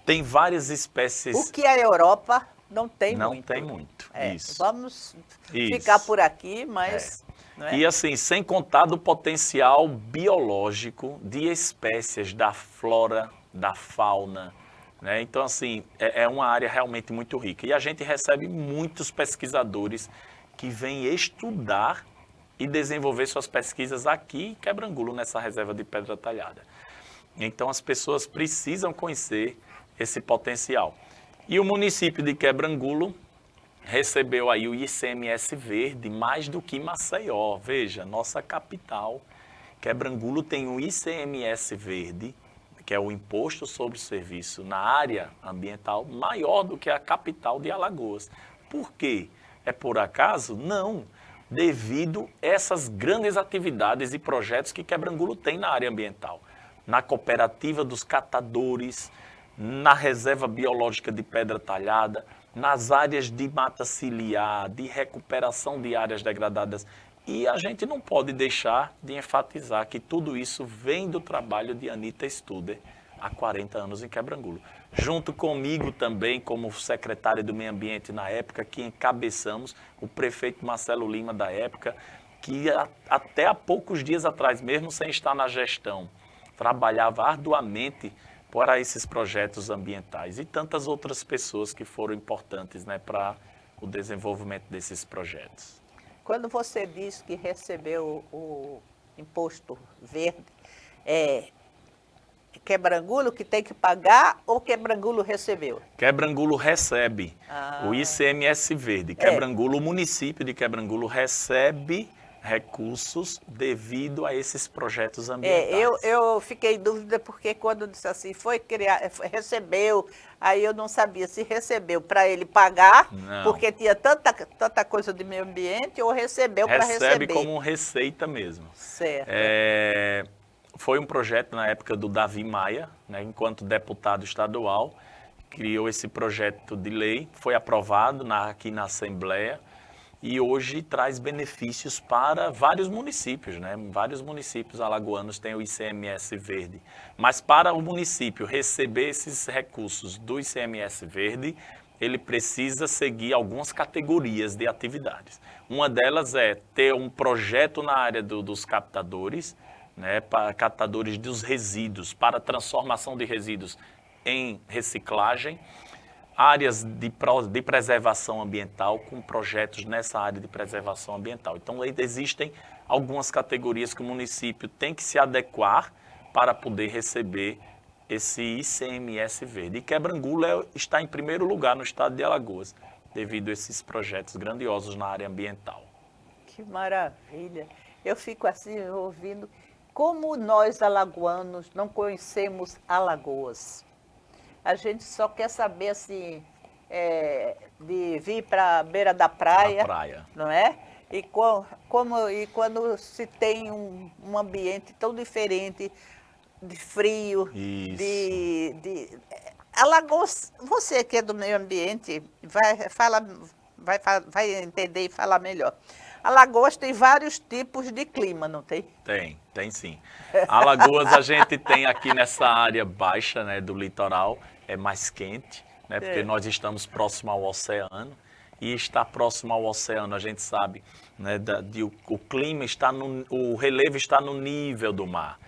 Tem várias espécies... O que a Europa não tem muito. Não tem muito, isso. Vamos ficar por aqui, mas... Não é? E assim, sem contar do potencial biológico de espécies da flora, da fauna, né? Então, assim, é uma área realmente muito rica. E a gente recebe muitos pesquisadores que vêm estudar e desenvolver suas pesquisas aqui em Quebrangulo, nessa reserva de Pedra Talhada. Então, as pessoas precisam conhecer esse potencial. E o município de Quebrangulo recebeu aí o ICMS verde mais do que Maceió. Veja, nossa capital, Quebrangulo, tem o ICMS verde, que é o Imposto sobre o Serviço na área ambiental, maior do que a capital de Alagoas. Por quê? É por acaso? Não. Devido a essas grandes atividades e projetos que Quebrangulo tem na área ambiental. Na cooperativa dos catadores, na reserva biológica de Pedra Talhada, nas áreas de mata ciliar, de recuperação de áreas degradadas. E a gente não pode deixar de enfatizar que tudo isso vem do trabalho de Anita Studer, há 40 anos em Quebrangulo. Junto comigo também, como secretário do Meio Ambiente na época, que encabeçamos o prefeito Marcelo Lima da época, que até há poucos dias atrás, mesmo sem estar na gestão, trabalhava arduamente para esses projetos ambientais e tantas outras pessoas que foram importantes, né, para o desenvolvimento desses projetos. Quando você diz que recebeu o imposto verde, Quebrangulo que tem que pagar ou Quebrangulo recebeu? Quebrangulo recebe o ICMS verde. Quebrangulo, o município de Quebrangulo recebe recursos devido a esses projetos ambientais. Eu fiquei em dúvida porque quando disse assim, recebeu, aí eu não sabia se recebeu para ele pagar, porque tinha tanta coisa de meio ambiente, ou recebeu para receber. Recebe como receita mesmo. Certo. Foi um projeto na época do Davi Maia, né, enquanto deputado estadual, criou esse projeto de lei, foi aprovado aqui na Assembleia, e hoje traz benefícios para vários municípios, né? Vários municípios alagoanos têm o ICMS verde. Mas para o município receber esses recursos do ICMS verde, ele precisa seguir algumas categorias de atividades. Uma delas é ter um projeto na área dos captadores, né? Para captadores dos resíduos, para transformação de resíduos em reciclagem. Áreas de preservação ambiental, com projetos nessa área de preservação ambiental. Então, existem algumas categorias que o município tem que se adequar para poder receber esse ICMS verde. E Quebrangulo está em primeiro lugar no estado de Alagoas, devido a esses projetos grandiosos na área ambiental. Que maravilha! Eu fico assim ouvindo como nós alagoanos não conhecemos Alagoas. A gente só quer saber, assim, de vir para a beira da praia, não é? E quando se tem um ambiente tão diferente, de frio, Alagoas, você que é do meio ambiente, vai entender e falar melhor. Alagoas tem vários tipos de clima, não tem? Tem sim. Alagoas a gente tem aqui nessa área baixa, né, do litoral, é mais quente, né, porque nós estamos próximo ao oceano. E estar próximo ao oceano, a gente sabe, né, o clima está o relevo está no nível do mar.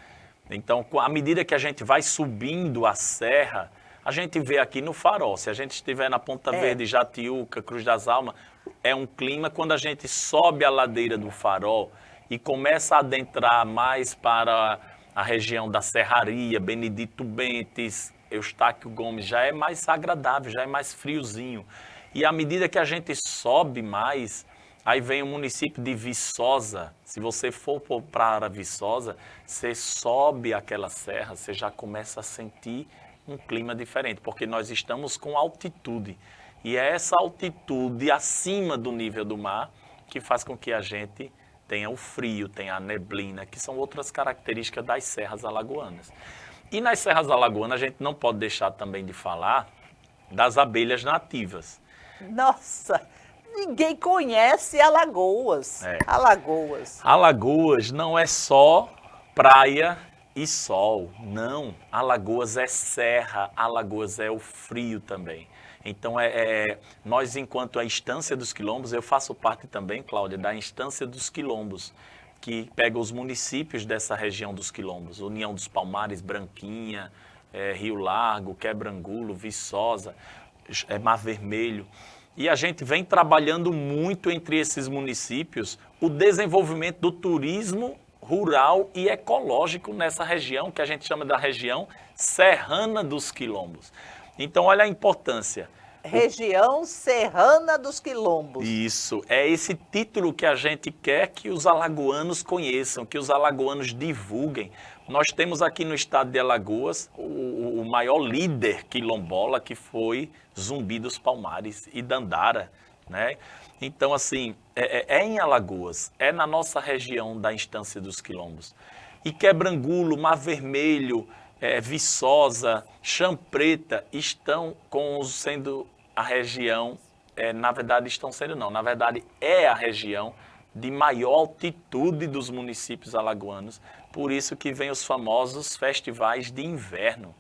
Então, à medida que a gente vai subindo a serra, a gente vê aqui no Farol. Se a gente estiver na Ponta Verde, Jatiuca, Cruz das Almas, é um clima. Quando a gente sobe a ladeira do Farol e começa a adentrar mais para a região da Serraria, Benedito Bentes, Eustáquio Gomes, já é mais agradável, já é mais friozinho. E à medida que a gente sobe mais, Aí vem o município de Viçosa. Se você for para Viçosa, você sobe aquela serra, você já começa a sentir um clima diferente, porque nós estamos com altitude. E é essa altitude acima do nível do mar que faz com que a gente tenha o frio, tenha a neblina, que são outras características das serras alagoanas. E nas serras alagoanas a gente não pode deixar também de falar das abelhas nativas. Nossa, ninguém conhece Alagoas. Alagoas. Alagoas não é só praia e sol, não. Alagoas é serra, Alagoas é o frio também. Então, nós, enquanto a Estância dos Quilombos, eu faço parte também, Cláudia, da Estância dos Quilombos, que pega os municípios dessa região dos Quilombos, União dos Palmares, Branquinha, Rio Largo, Quebrangulo, Viçosa, Mar Vermelho. E a gente vem trabalhando muito entre esses municípios o desenvolvimento do turismo rural e ecológico nessa região, que a gente chama da região serrana dos Quilombos. Então, olha a importância. Região Serrana dos Quilombos. Isso, é esse título que a gente quer que os alagoanos conheçam, que os alagoanos divulguem. Nós temos aqui no estado de Alagoas o maior líder quilombola, que foi Zumbi dos Palmares e Dandara, né? Então, assim, é em Alagoas, é na nossa região da Estância dos Quilombos. E Quebrangulo, Mar Vermelho, Viçosa, Chã Preta estão sendo a região, na verdade estão sendo não, na verdade é a região de maior altitude dos municípios alagoanos, por isso que vem os famosos festivais de inverno.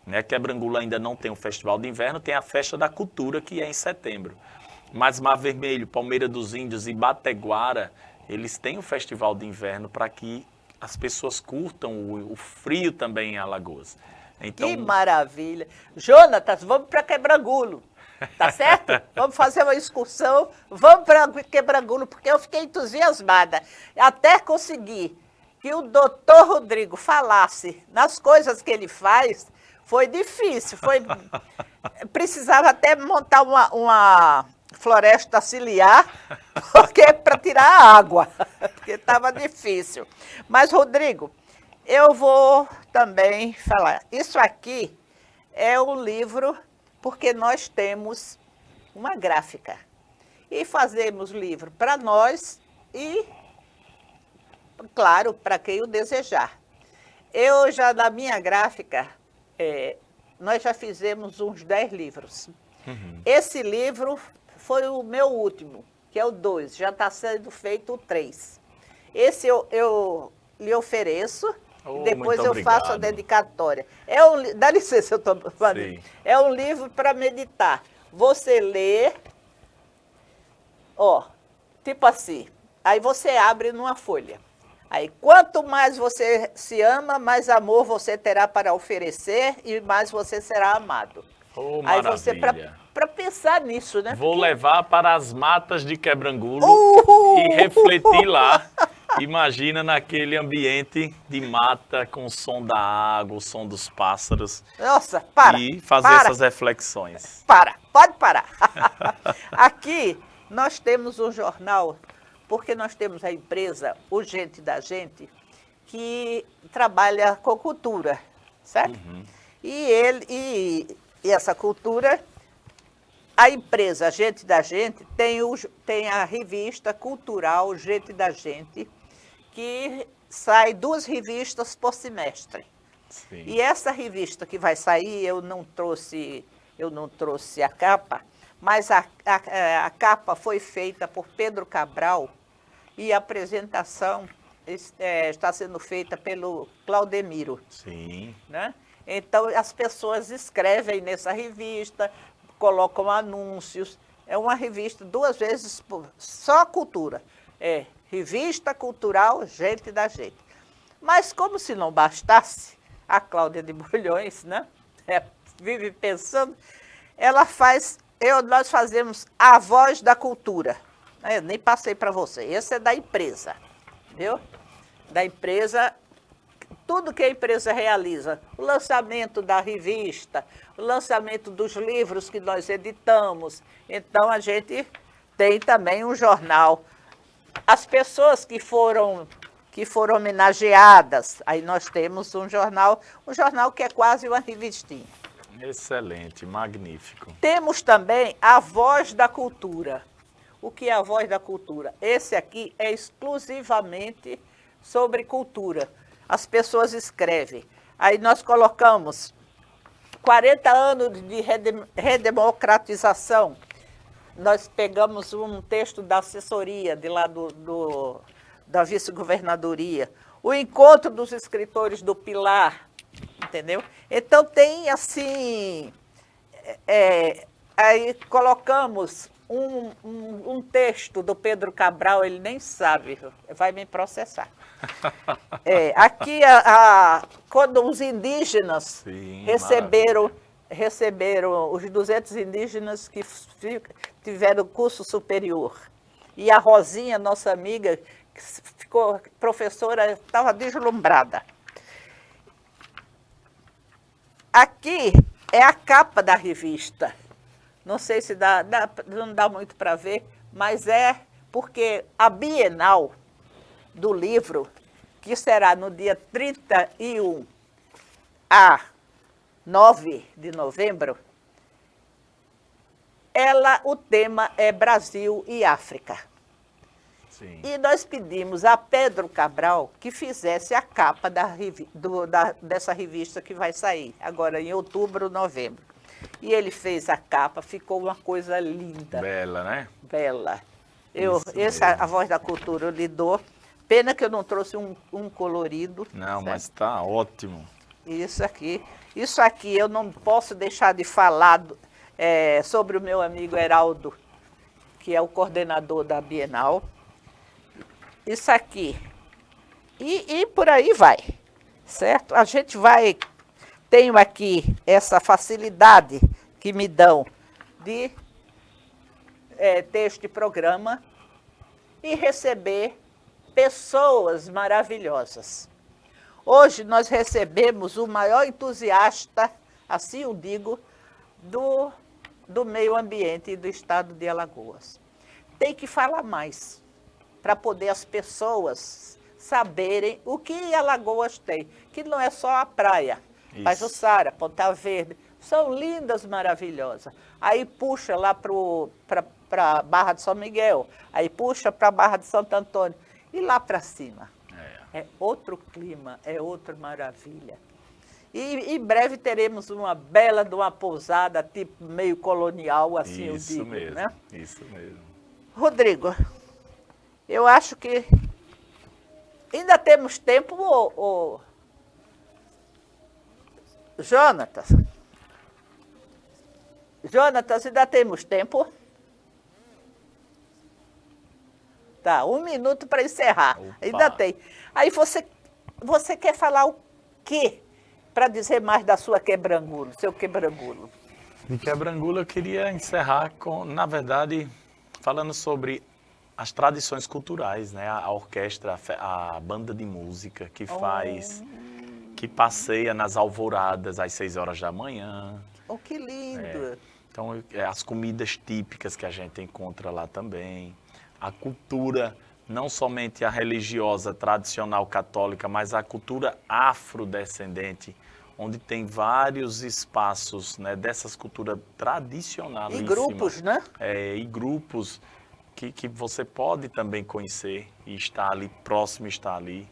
Né? Quebrangulo ainda não tem um festival de inverno, tem a Festa da Cultura, que é em setembro. Mas Mar Vermelho, Palmeira dos Índios e Bateguara, eles têm um festival de inverno para que as pessoas curtam o frio também em Alagoas. Então, que maravilha. Jonatas, vamos para Quebrangulo, tá certo? Vamos fazer uma excursão, vamos para Quebrangulo, porque eu fiquei entusiasmada. Até conseguir que o doutor Rodrigo falasse nas coisas que ele faz, foi difícil. Precisava até montar uma floresta ciliar, porque para tirar a água, porque estava difícil. Mas, Rodrigo, eu vou também falar. Isso aqui é um livro, porque nós temos uma gráfica. E fazemos livro para nós e, claro, para quem o desejar. Eu já, na minha gráfica, nós já fizemos uns 10 livros. Uhum. Esse livro foi o meu último, que é o 2, já está sendo feito o 3. Esse eu lhe ofereço, depois eu faço a dedicatória. Dá licença, eu estou falando. É um livro para meditar. Você lê, tipo assim, aí você abre numa folha. Aí, quanto mais você se ama, mais amor você terá para oferecer e mais você será amado. Aí você, para pensar nisso, né? Vou levar para as matas de Quebrangulo e refletir lá. Imagina naquele ambiente de mata com o som da água, o som dos pássaros. Nossa, para. E fazer essas reflexões. Pode parar. Aqui nós temos um jornal, porque nós temos a empresa O Gente da Gente, que trabalha com cultura, certo? Uhum. E essa cultura, a empresa Gente da Gente tem a revista cultural Gente da Gente, que sai 2 revistas por semestre. Sim. E essa revista que vai sair, eu não trouxe a capa, mas a capa foi feita por Pedro Cabral e a apresentação está sendo feita pelo Claudemiro. Sim. Né? Então, as pessoas escrevem nessa revista, colocam anúncios. É uma revista 2 vezes só cultura. Revista cultural Gente da Gente. Mas como se não bastasse, a Cláudia de Bulhões, né? Vive pensando, nós fazemos a voz da cultura. Eu nem passei para você. Esse é da empresa, viu? Da empresa. Tudo que a empresa realiza, o lançamento da revista, o lançamento dos livros que nós editamos. Então, a gente Tem também um jornal. As pessoas que foram homenageadas, aí nós temos um jornal que é quase uma revistinha. Excelente, magnífico. Temos também a Voz da Cultura. O que é a Voz da Cultura? Esse aqui é exclusivamente sobre cultura. As pessoas escrevem. Aí nós colocamos 40 anos de redemocratização. Nós pegamos um texto da assessoria, de lá da vice-governadoria. O encontro dos escritores do Pilar, entendeu? Então tem assim... aí colocamos um texto do Pedro Cabral, ele nem sabe, vai me processar. Aqui, quando os indígenas Sim, receberam os 200 indígenas que tiveram curso superior. E a Rosinha, nossa amiga, que ficou professora, estava deslumbrada. Aqui é a capa da revista. Não sei se não dá muito para ver, mas é porque a Bienal do livro, que será no dia 31 a 9 de novembro, o tema é Brasil e África. Sim. E nós pedimos a Pedro Cabral que fizesse a capa dessa revista que vai sair, agora em outubro, novembro. E ele fez a capa, ficou uma coisa linda. Bela, né? Bela. A Voz da Cultura eu lhe dou. Pena que eu não trouxe um colorido. Não, certo? mas está ótimo. Isso aqui eu não posso deixar de falar sobre o meu amigo Heraldo, que é o coordenador da Bienal. Isso aqui. E por aí vai, certo? A gente vai... Tenho aqui essa facilidade que me dão de ter este programa e receber pessoas maravilhosas. Hoje nós recebemos o maior entusiasta, assim eu digo, do meio ambiente e do estado de Alagoas. Tem que falar mais, para poder as pessoas saberem o que Alagoas tem, que não é só a praia. Pajuçara, Ponta Verde, são lindas, maravilhosas. Aí puxa lá para Barra de São Miguel, aí puxa para Barra de Santo Antônio, e lá para cima. É outro clima, é outra maravilha. E em breve teremos uma bela de uma pousada, tipo meio colonial, assim eu digo. Isso mesmo, né? Isso mesmo. Rodrigo, eu acho que ainda temos tempo, Jonatas, ainda temos tempo? Tá, 1 minuto para encerrar. Opa. Ainda tem. Aí você quer falar o quê para dizer mais da sua quebrangulo, seu quebrangulo? De quebrangulo eu queria encerrar na verdade, falando sobre as tradições culturais, né? A orquestra, a banda de música que que passeia nas alvoradas às 6 horas da manhã. Oh, que lindo! Então, as comidas típicas que a gente encontra lá também. A cultura, não somente a religiosa, tradicional católica, mas a cultura afrodescendente, onde tem vários espaços, né, dessas culturas tradicionalíssimas. E grupos, né? E grupos que você pode também conhecer e estar ali, próximo, estar ali,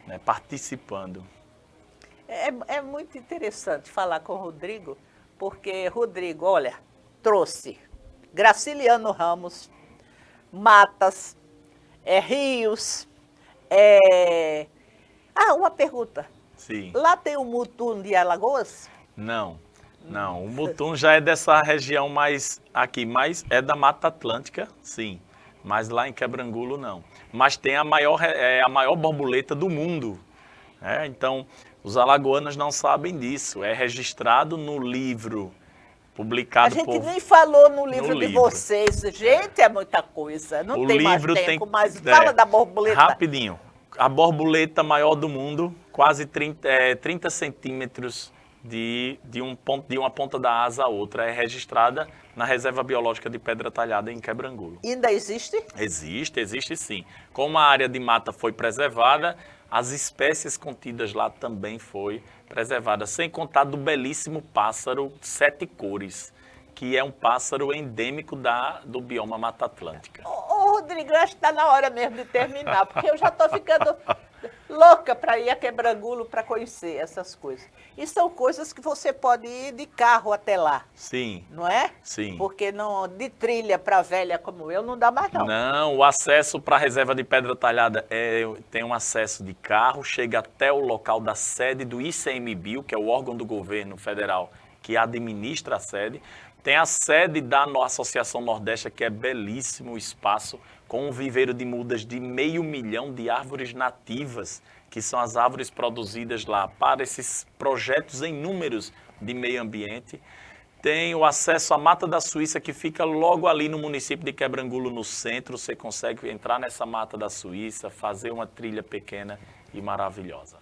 né, participando. É muito interessante falar com o Rodrigo, porque Rodrigo, olha, trouxe Graciliano Ramos, matas, rios. Uma pergunta. Sim. Lá tem o Mutum de Alagoas? Não. O Mutum já é dessa região mais é da Mata Atlântica, sim. Mas lá em Quebrangulo não. Mas tem a maior borboleta do mundo. Então, os alagoanos não sabem disso. É registrado no livro publicado por... A gente nem falou no livro de vocês. Gente, é muita coisa. Não tem mais tempo, mas fala da borboleta. Rapidinho. A borboleta maior do mundo, quase 30 centímetros de uma ponta da asa a outra. É registrada na Reserva Biológica de Pedra Talhada, em Quebrangulo. Ainda existe? Existe sim. Como a área de mata foi preservada, as espécies contidas lá também foi preservada, sem contar do belíssimo pássaro sete cores, que é um pássaro endêmico do bioma Mata Atlântica. Ô, Rodrigo, eu acho que está na hora mesmo de terminar, porque eu já estou ficando louca para ir a Quebrangulo para conhecer essas coisas. E são coisas que você pode ir de carro até lá. Sim. Não é? Sim. Porque de trilha para velha como eu não dá mais não. Não, o acesso para a Reserva de Pedra Talhada tem um acesso de carro, chega até o local da sede do ICMBio, que é o órgão do governo federal que administra a sede. Tem a sede da Associação Nordeste, que é belíssimo espaço, com um viveiro de mudas de 500 mil de árvores nativas, que são as árvores produzidas lá para esses projetos em números de meio ambiente. Tem o acesso à Mata da Suíça, que fica logo ali no município de Quebrangulo, no centro. Você consegue entrar nessa Mata da Suíça, fazer uma trilha pequena e maravilhosa.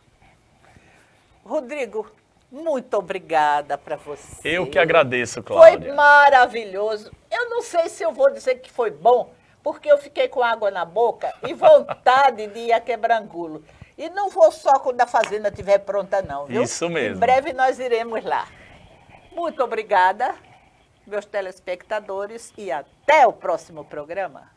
Rodrigo, muito obrigada para você. Eu que agradeço, Cláudia. Foi maravilhoso. Eu não sei se eu vou dizer que foi bom, porque eu fiquei com água na boca e vontade de ir a Quebrangulo. E não vou só quando a fazenda estiver pronta, não, viu? Isso mesmo. Em breve nós iremos lá. Muito obrigada, meus telespectadores, e até o próximo programa.